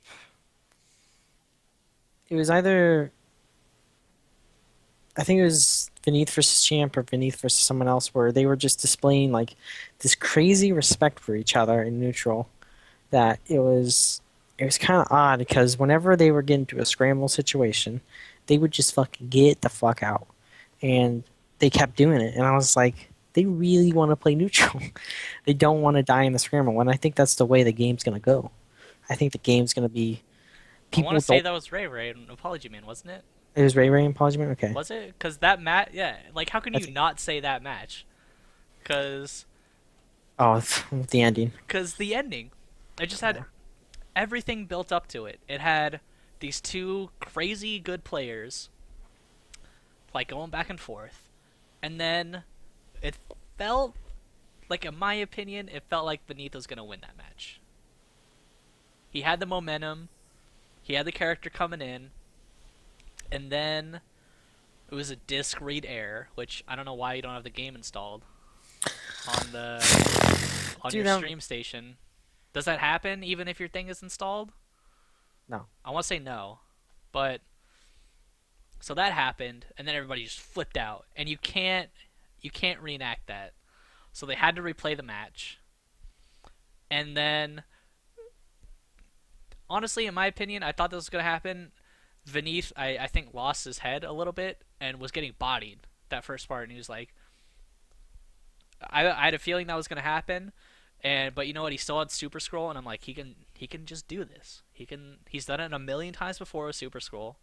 It was either. I think it was Beneath versus Champ or Beneath versus someone else, where they were just displaying like this crazy respect for each other in neutral. That it was kind of odd because whenever they were getting to a scramble situation, they would just fucking get the fuck out, and they kept doing it. And I was like, they really want to play neutral. They don't want to die in the scramble, and I think that's the way the game's gonna go. I think the game's gonna be I want people to say don't. that was Ray Ray and Apology Man, wasn't it? It was Ray Ray and Polygon. Okay, Was it? Because that match, yeah. Like, how can you That's- not say that match? Because oh, the ending. the ending, it just had everything built up to it. It had these two crazy good players, like going back and forth, and then it felt like, in my opinion, it felt like Beneath was gonna win that match. He had the momentum, he had the character coming in, and then it was a disc read error, which I don't know why you don't have the game installed on Dude, your stream station. Does that happen even if your thing is installed? No. I want to say no, but so that happened, and then everybody just flipped out, and you can't reenact that. So they had to replay the match, and then honestly, in my opinion, I thought this was gonna happen. Beneath, I think lost his head a little bit and was getting bodied that first part, and he was like, I had a feeling that was gonna happen, but you know what? He still had Super Scroll, and I'm like, he can just do this. He's done it a million times before with Super Scroll,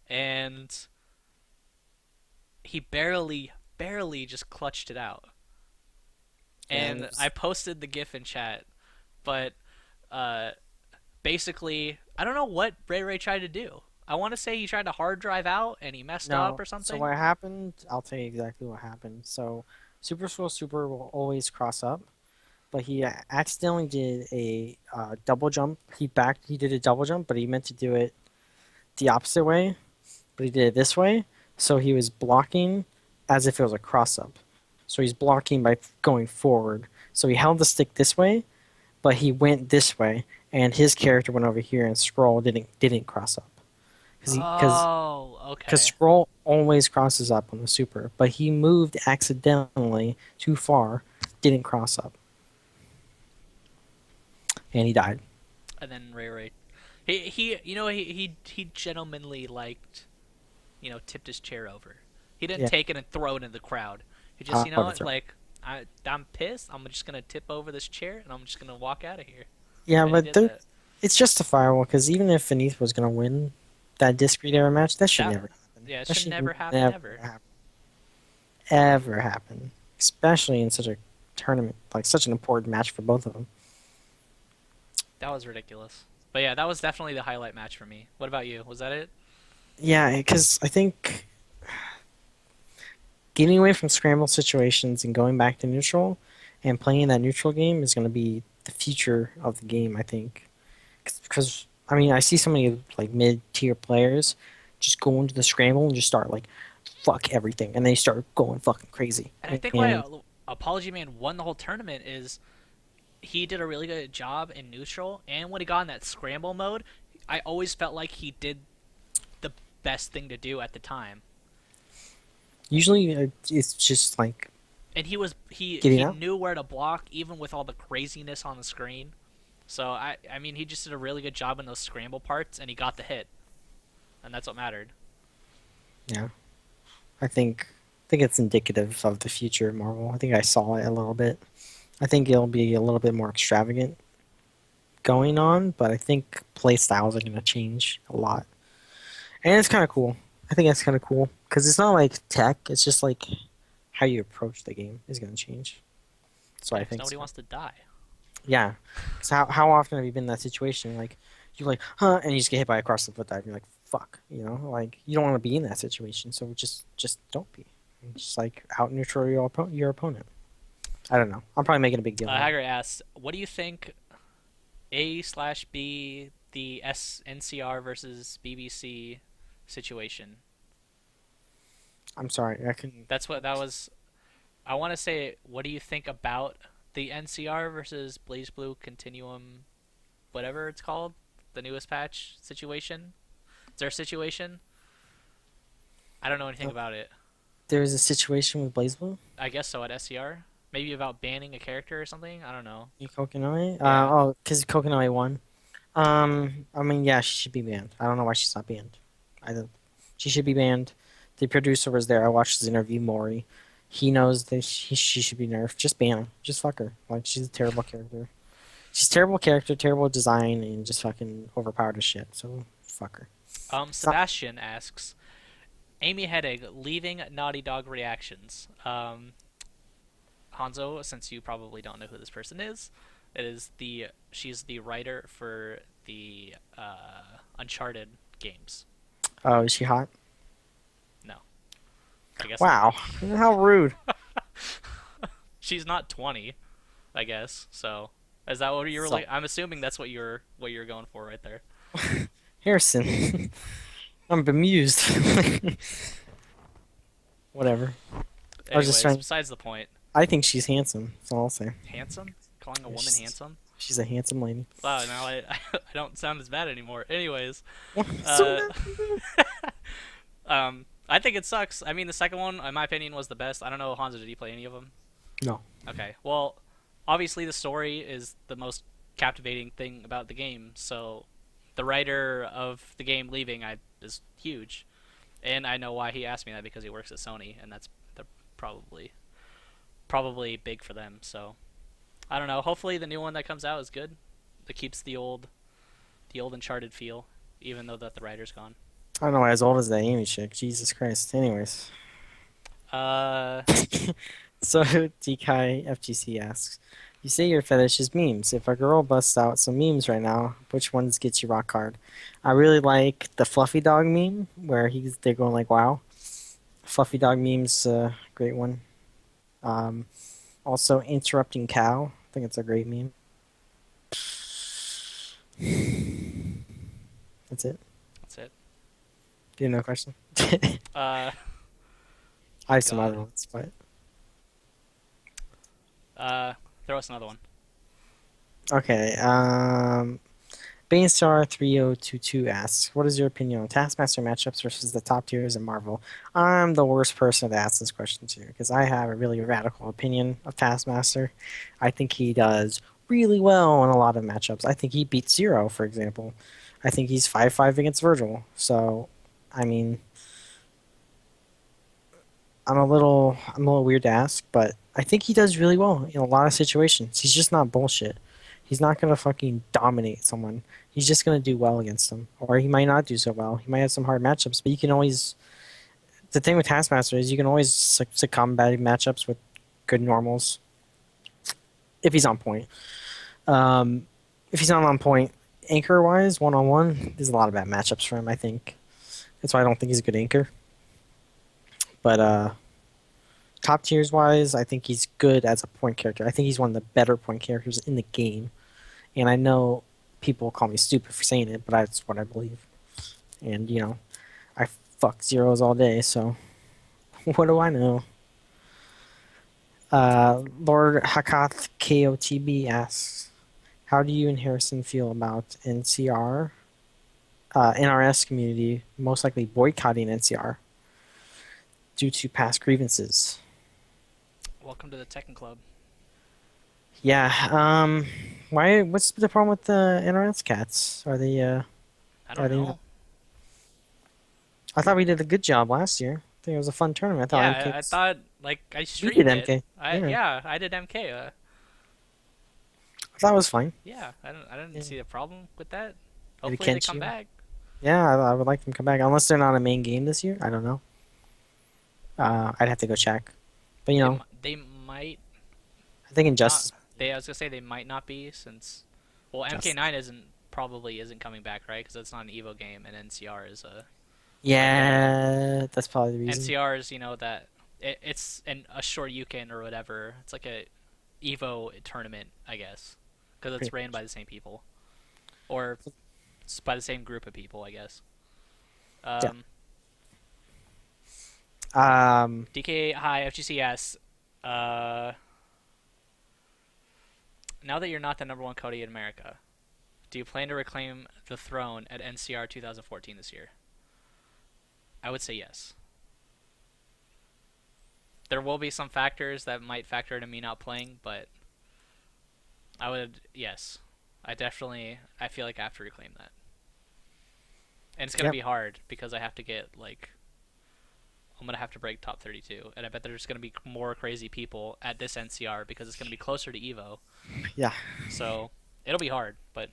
and he barely just clutched it out. And I posted the GIF in chat, but basically, I don't know what Ray Ray tried to do. I want to say he tried to hard drive out and he messed up No. or So something. what happened? I'll tell you exactly what happened. So Super Swirl Super will always cross up, but he accidentally did a double jump. He did a double jump, but he meant to do it the opposite way, but he did it this way. So he was blocking as if it was a cross up. So he's blocking by going forward. So he held the stick this way, but he went this way, and his character went over here, and Scroll didn't cross up. Oh, Because okay. Scroll always crosses up on the super, but he moved accidentally too far, didn't cross up, and he died. And then Ray, he gentlemanly tipped his chair over. He didn't Yeah. take it and throw it in the crowd. He just, That's right. I'm pissed. I'm just gonna tip over this chair and I'm just gonna walk out of here. Yeah, And he but did there, that. it's justifiable because even if Beneath was gonna win that discrete era match, that should That- never happen. Yeah, it That should never happen ever. Ever happen, especially in such a tournament, like such an important match for both of them. That was ridiculous. But yeah, that was definitely the highlight match for me. What about you? Was that it? Yeah, because I think getting away from scramble situations and going back to neutral and playing that neutral game is going to be the future of the game, I think. Because, I mean, I see so many like mid-tier players just go into the scramble and just start like, fuck everything. And they start going fucking crazy. And I think why Apology Man won the whole tournament is he did a really good job in neutral, and when he got in that scramble mode, I always felt like he did the best thing to do at the time. Usually it's just like, And he Getting out? knew where to block even with all the craziness on the screen. So I mean he just did a really good job in those scramble parts and he got the hit. And that's what mattered. yeah. I think it's indicative of the future of Marvel. I think I saw it a little bit. I think it'll be a little bit more extravagant going on, but I think play styles are going to change a lot. And it's kind of cool. I think that's kind of cool because it's not like tech, it's just like how you approach the game is going to change. So I think Nobody so. wants to die. Yeah. Because how often have you been in that situation? Like, you're like, huh, and you just get hit by a cross the foot dive, and you're like, fuck, you know? Like, you don't want to be in that situation, so just don't be. Just, like, out neutral your opponent. I don't know. I'm probably making a big deal. Hager asks, what do you think A/B, the NCR versus BBC situation? I'm sorry. I couldn't. That's what that was. I want to say, what do you think about the NCR versus Blaze Blue Continuum, whatever it's called, the newest patch situation? Is there a situation? I don't know anything about it. There's a situation with BlazBlue? I guess so at SCR. Maybe about banning a character or something. I don't know. Kokonoi? Yeah. Because Kokonoi won. I mean, yeah, she should be banned. I don't know why she's not banned. She should be banned. The producer was there. I watched his interview, Maury. He knows that she should be nerfed. Just ban her. Just fuck her. Like, she's a terrible character. She's a terrible character, terrible design, and just fucking overpowered as shit. So, fuck her. Sebastian asks, Amy Heddig leaving Naughty Dog reactions. Honzo, since you probably don't know who this person is, she's the writer for the Uncharted games. Oh, is she hot? No. I guess Wow. How rude. she's not 20, I guess. So, is that what you're So- I'm assuming that's what you're going for right there. Harrison. I'm bemused. Whatever. I was just Anyways, trying- besides the point. I think she's handsome. That's all I'll say. Handsome? Calling a woman she's- handsome? She's a handsome lady. Wow, now I don't sound as bad anymore. Anyways, So I think it sucks. I mean, the second one, in my opinion, was the best. I don't know, Hanzo, did you play any of them? No. Okay. Well, obviously the story is the most captivating thing about the game. So, the writer of the game leaving is huge, and I know why he asked me that because he works at Sony, and they're probably big for them. So, I don't know. Hopefully, the new one that comes out is good. It keeps the old Uncharted feel, even though that the writer's gone. I don't know why as old as that Amy chick. Jesus Christ. Anyways. So DK FGC asks, You say your fetish is memes. If a girl busts out some memes right now, which ones gets you rock hard? I really like the fluffy dog meme where they're going like wow. Fluffy dog meme's a great one. Um, Also interrupting cow. I think it's a great meme. That's it. That's it. Do you have no question? Uh, I have some God. other ones, but throw us another one. okay. Bainstar3022 asks, "What is your opinion on Taskmaster matchups versus the top tiers in Marvel?" I'm the worst person to ask this question to because I have a really radical opinion of Taskmaster. I think he does really well in a lot of matchups. I think he beats Zero, for example. I think he's 5-5 against Virgil. So, I mean, I'm a little weird to ask, but I think he does really well in a lot of situations. He's just not bullshit. He's not gonna fucking dominate someone. He's just gonna do well against them, or he might not do so well. He might have some hard matchups, but you can always. The thing with Taskmaster is you can always succumb bad matchups with good normals if he's on point. If he's not on point, anchor wise, 1-on-1, there's a lot of bad matchups for him. I think that's why I don't think he's a good anchor. But top tiers wise, I think he's good as a point character. I think he's one of the better point characters in the game. And I know people call me stupid for saying it, but that's what I believe. And, I fuck zeros all day, so what do I know? Lord Hakath KOTB asks, "How do you and Harrison feel about NRS community most likely boycotting NCR due to past grievances?" Welcome to the Tekken Club. Yeah. Why? What's the problem with the NRS cats? Are they? I don't know. I thought we did a good job last year. I think it was a fun tournament. I thought Yeah, MK I was- thought like I You streamed did it. MK. Yeah. Yeah, I did MK. I thought it was fine. Yeah, I didn't Yeah. see a problem with that. Did Hopefully they Kenshin- come back. Yeah, I would like them to come back unless they're not a main game this year. I don't know. I'd have to go check. But They might I think not. Injustice. I was gonna say they might not be since, well, MK9 isn't coming back, right? Because it's not an Evo game, and NCR is a Yeah, that's probably the reason. NCR is that it's a short Yukin or whatever. It's like a Evo tournament, I guess, because it's Pretty ran by the same people, or it's by the same group of people, I guess. DK, hi, FGC asks, now that you're not the #1 Cody in America, do you plan to reclaim the throne at NCR 2014 this year? I would say yes. There will be some factors that might factor into me not playing, but yes. I feel like I have to reclaim that. And it's going to be hard because I have to get, I'm going to have to break top 32. And I bet there's going to be more crazy people at this NCR because it's going to be closer to Evo. Yeah. So it'll be hard, but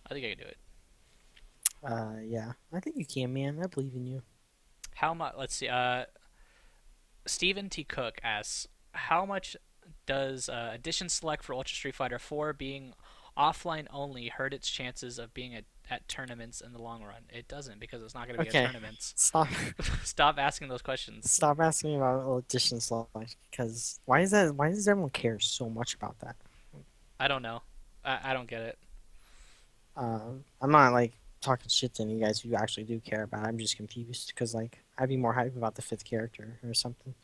I think I can do it. Yeah. I think you can, man. I believe in you. How much? Let's see. Stephen T. Cook asks, how much does Edition Select for Ultra Street Fighter 4 being offline only hurt its chances of being at tournaments in the long run? It doesn't, because it's not going to be at tournaments. Stop. Stop asking those questions. Stop asking me about Edition Select, because why does everyone care so much about that? I don't know. I don't get it. I'm not talking shit to any guys who actually do care about it. I'm just confused because I'd be more hype about the 5th character or something.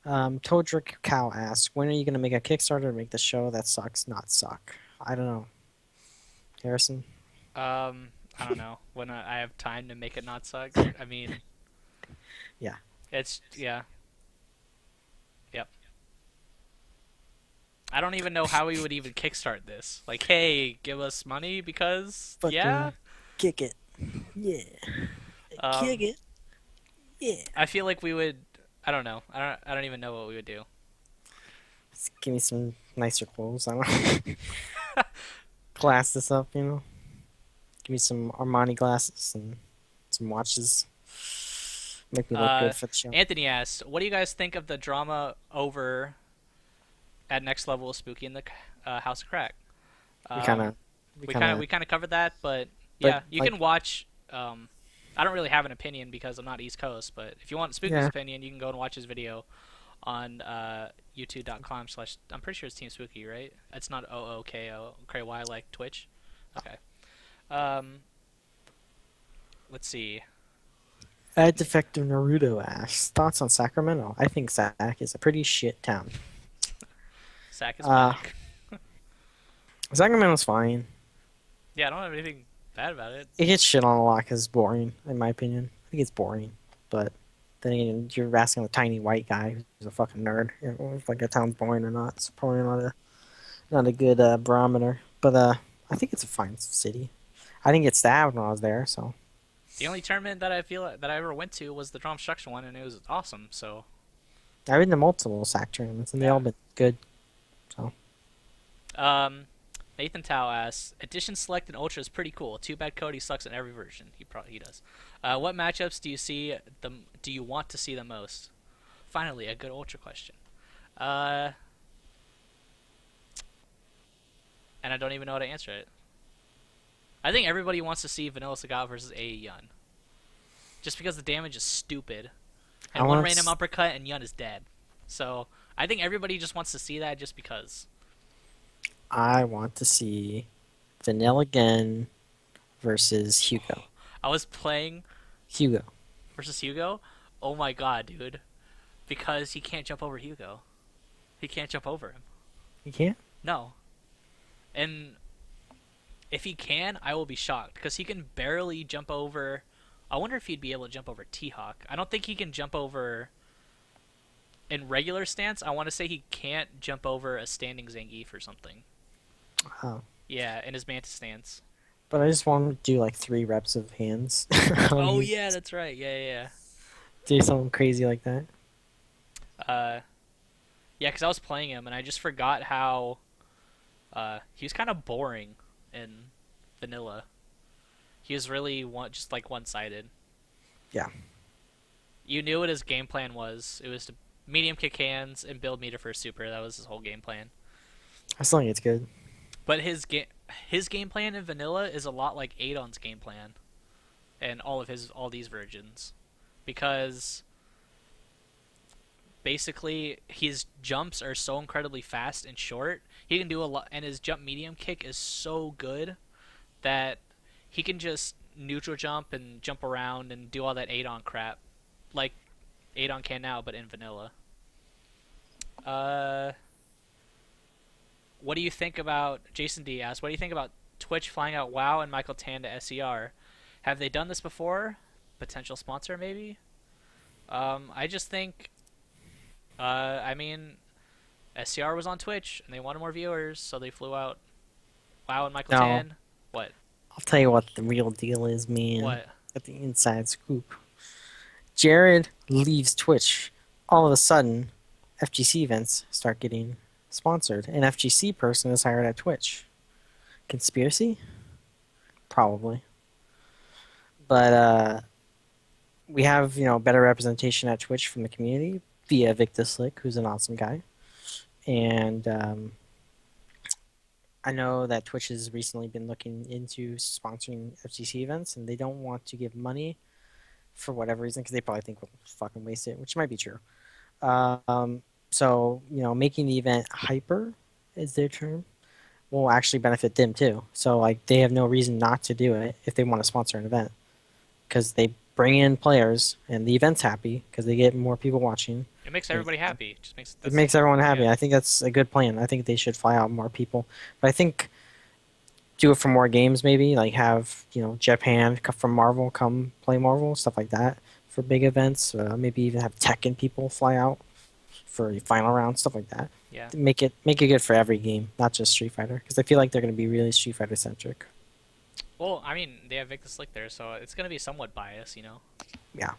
Todrick Cow asks, when are you gonna make a Kickstarter to make the show that sucks not suck? I don't know. Harrison? I don't know. When I have time to make it not suck. I mean, Yeah. Yep. I don't even know how we would even kickstart this. Like, hey, give us money because Fucking kick it. Yeah. Kick it. Yeah. I feel like we would. I don't know. I don't even know what we would do. Just give me some nicer clothes. I don't know. Glass this up, Give me some Armani glasses and some watches. Make me look good for the show. Anthony asks, what do you guys think of the drama over at next level spooky in the House of Crack. We kind of, We kind of covered that, but yeah, you like, can watch. I don't really have an opinion because I'm not East Coast, but if you want Spooky's opinion, you can go and watch his video on youtube.com/ I'm pretty sure it's Team Spooky, right? It's not OOKOKY like Twitch. Okay. Let's see. Defective Naruto asks, thoughts on Sacramento? I think Sac is a pretty shit town. Sac is back. Sacramento's fine. Yeah, I don't have anything bad about it. It gets shit on a lot because it's boring, in my opinion. I think it's boring, but then again, you're asking a tiny white guy who's a fucking nerd if like a town's boring or not. It's probably not a good barometer. But I think it's a fine city. I didn't get stabbed when I was there, so. The only tournament that I ever went to was the Draw Instruction one, and it was awesome. So. I've been to multiple SAC tournaments, and they all been good. So. Nathan Tao asks, Edition Select and Ultra is pretty cool. Too bad Cody sucks in every version. He does. What matchups do you want to see the most? Finally, a good Ultra question. And I don't even know how to answer it. I think everybody wants to see Vanilla Sagat versus A Yun. Just because the damage is stupid. And one random uppercut and Yun is dead. So, I think everybody just wants to see that just because. I want to see Vanilla Gen versus Hugo. I was playing Hugo versus Hugo. Oh my god, dude! Because he can't jump over Hugo. He can't jump over him. You can't? No. And if he can, I will be shocked because he can barely jump over. I wonder if he'd be able to jump over T-Hawk. I don't think he can jump over in regular stance. I want to say he can't jump over a standing Zangief or something. Oh. Yeah, in his Mantis stance. But I just want to do like 3 reps of hands. Oh yeah, that's right. Yeah. Do something crazy like that. Yeah, because I was playing him and I just forgot how he was kind of boring in vanilla. He was really just like one-sided. Yeah. You knew what his game plan was. It was to medium kick hands and build meter for a super. That was his whole game plan. I still think it's good. But his game plan in vanilla is a lot like Adon's game plan, and all these versions, because basically his jumps are so incredibly fast and short. He can do a lot, and his jump medium kick is so good that he can just neutral jump and jump around and do all that Adon crap, like Adon can now, but in vanilla. What do you think about, Jason D asks, what do you think about Twitch flying out WoW and Michael Tan to SER? Have they done this before? Potential sponsor, maybe? I just think, I mean, SCR was on Twitch, and they wanted more viewers, so they flew out WoW and Michael Tan. What? I'll tell you what the real deal is, man. What? At the inside scoop. Jared leaves Twitch. All of a sudden, FGC events start getting sponsored. An FGC person is hired at Twitch. Conspiracy? Probably. But we have, better representation at Twitch from the community via Victor Slick, who's an awesome guy. And I know that Twitch has recently been looking into sponsoring FGC events, and they don't want to give money for whatever reason, because they probably think we'll fucking waste it, which might be true. So, making the event hyper is their term, will actually benefit them too. So, like, they have no reason not to do it if they want to sponsor an event, because they bring in players and the event's happy because they get more people watching. It makes everybody happy. It makes everyone happy. Yeah. I think that's a good plan. I think they should fly out more people. But I think do it for more games maybe, like have, Japan from Marvel come play Marvel, stuff like that for big events. Maybe even have Tekken people fly out for the final round, stuff like that. Yeah. Make it good for every game, not just Street Fighter, because I feel like they're going to be really Street Fighter centric. Well, I mean, they have Victor Slick there, so it's going to be somewhat biased, Yeah.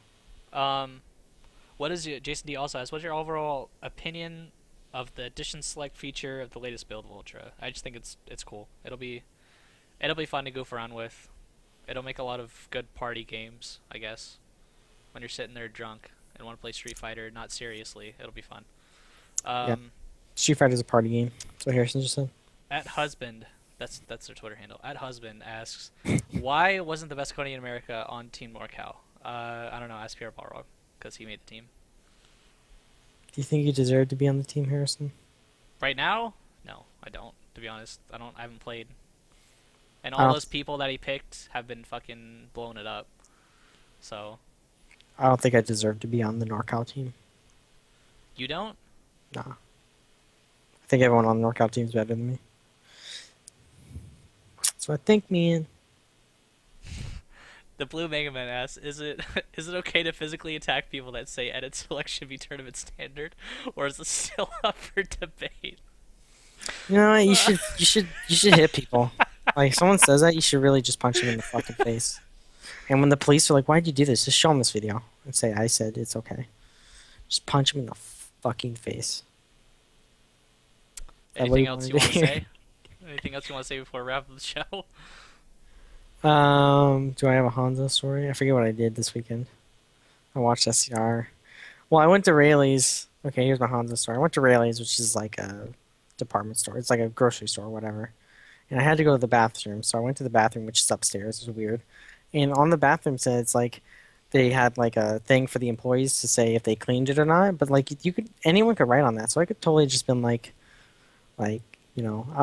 What is Jason D also asks, what's your overall opinion of the Edition Select feature of the latest build of Ultra? I just think it's cool. It'll be fun to goof around with. It'll make a lot of good party games, I guess. When you're sitting there drunk and want to play Street Fighter, not seriously, it'll be fun. Yeah. Street Fighter's a party game. That's what Harrison just said. At husband, that's their Twitter handle. At husband asks, why wasn't the best Cody in America on Team NorCal? I don't know. Ask Pierre Balrog because he made the team. Do you think you deserve to be on the team, Harrison? Right now, no, I don't. To be honest, I haven't played. And all those people that he picked have been fucking blowing it up. So. I don't think I deserve to be on the NorCal team. You don't? Nah. I think everyone on the NorCal team is better than me. So I think, man. The Blue Mega Man asks, is it okay to physically attack people that say edit select should be tournament standard, or is it still up for debate? You know what? You should hit people. Like, if someone says that, you should really just punch them in the fucking face. And when the police are like, "Why'd you do this?" Just show them this video and say, "I said it's okay." Just punch them in the fucking face. Anything else you want to say? Anything else you want to say before we wrap up the show? Do I have a Honzo story? I forget what I did this weekend. I watched SCR. Well, I went to Rayleigh's. Okay, here's my Honzo story. I went to Rayleigh's, which is like a department store. It's like a grocery store or whatever. And I had to go to the bathroom, so I went to the bathroom, which is upstairs. It was weird. And on the bathroom said it's like they had like a thing for the employees to say if they cleaned it or not. But like anyone could write on that, so I could totally just been like, oh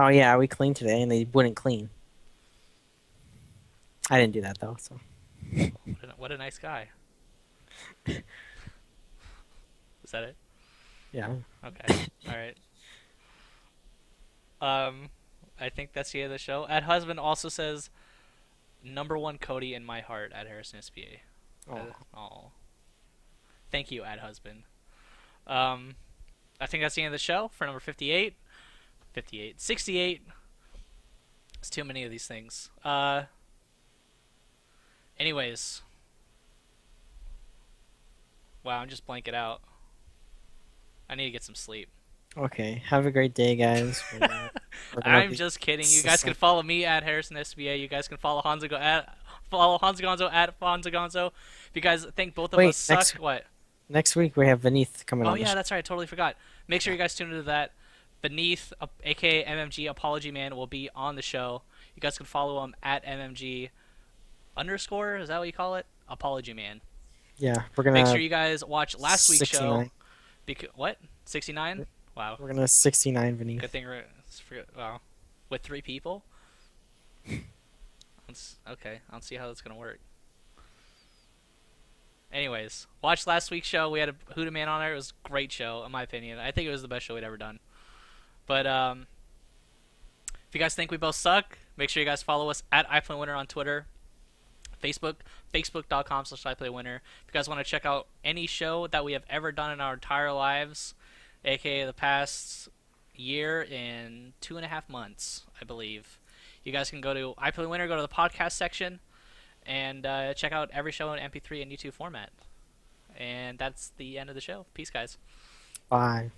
yeah, we cleaned today, and they wouldn't clean. I didn't do that though. So. What a nice guy. Is that it? Yeah. Okay. All right. I think that's the end of the show. At husband also says, #1 Cody in my heart at Harrison SBA. Oh. Thank you, at husband. I think that's the end of the show for number 58. 68. It's too many of these things. Anyways. Wow, I'm just blanking out. I need to get some sleep. Okay. Have a great day, guys. I'm just kidding. You guys can follow me at Harrison SBA. You guys can follow Honzo Gonzo at Honzo Gonzo. If you guys think both of us suck, what? Next week we have Beneath coming on. Oh yeah, that's right. I totally forgot. Make sure you guys tune into that. Beneath, aka MMG Apology Man, will be on the show. You guys can follow him at MMG _ Is that what you call it? Apology Man. Yeah, we're gonna make sure you guys watch last week's 69. show. What? 69? Wow. We're gonna 69 Beneath. Good thing wow. With 3 people? Okay, I'll see how that's gonna work. Anyways, watch last week's show. We had a Huda Man on there. It was a great show, in my opinion. I think it was the best show we'd ever done. But if you guys think we both suck, make sure you guys follow us at IPLAYWINNER on Twitter. Facebook.com/IPLAYWINNER. If you guys want to check out any show that we have ever done in our entire lives, aka the past year and 2.5 months, I believe, you guys can go to IPLAYWINNER, go to the podcast section, and check out every show in MP3 and YouTube format. And that's the end of the show. Peace, guys. Bye.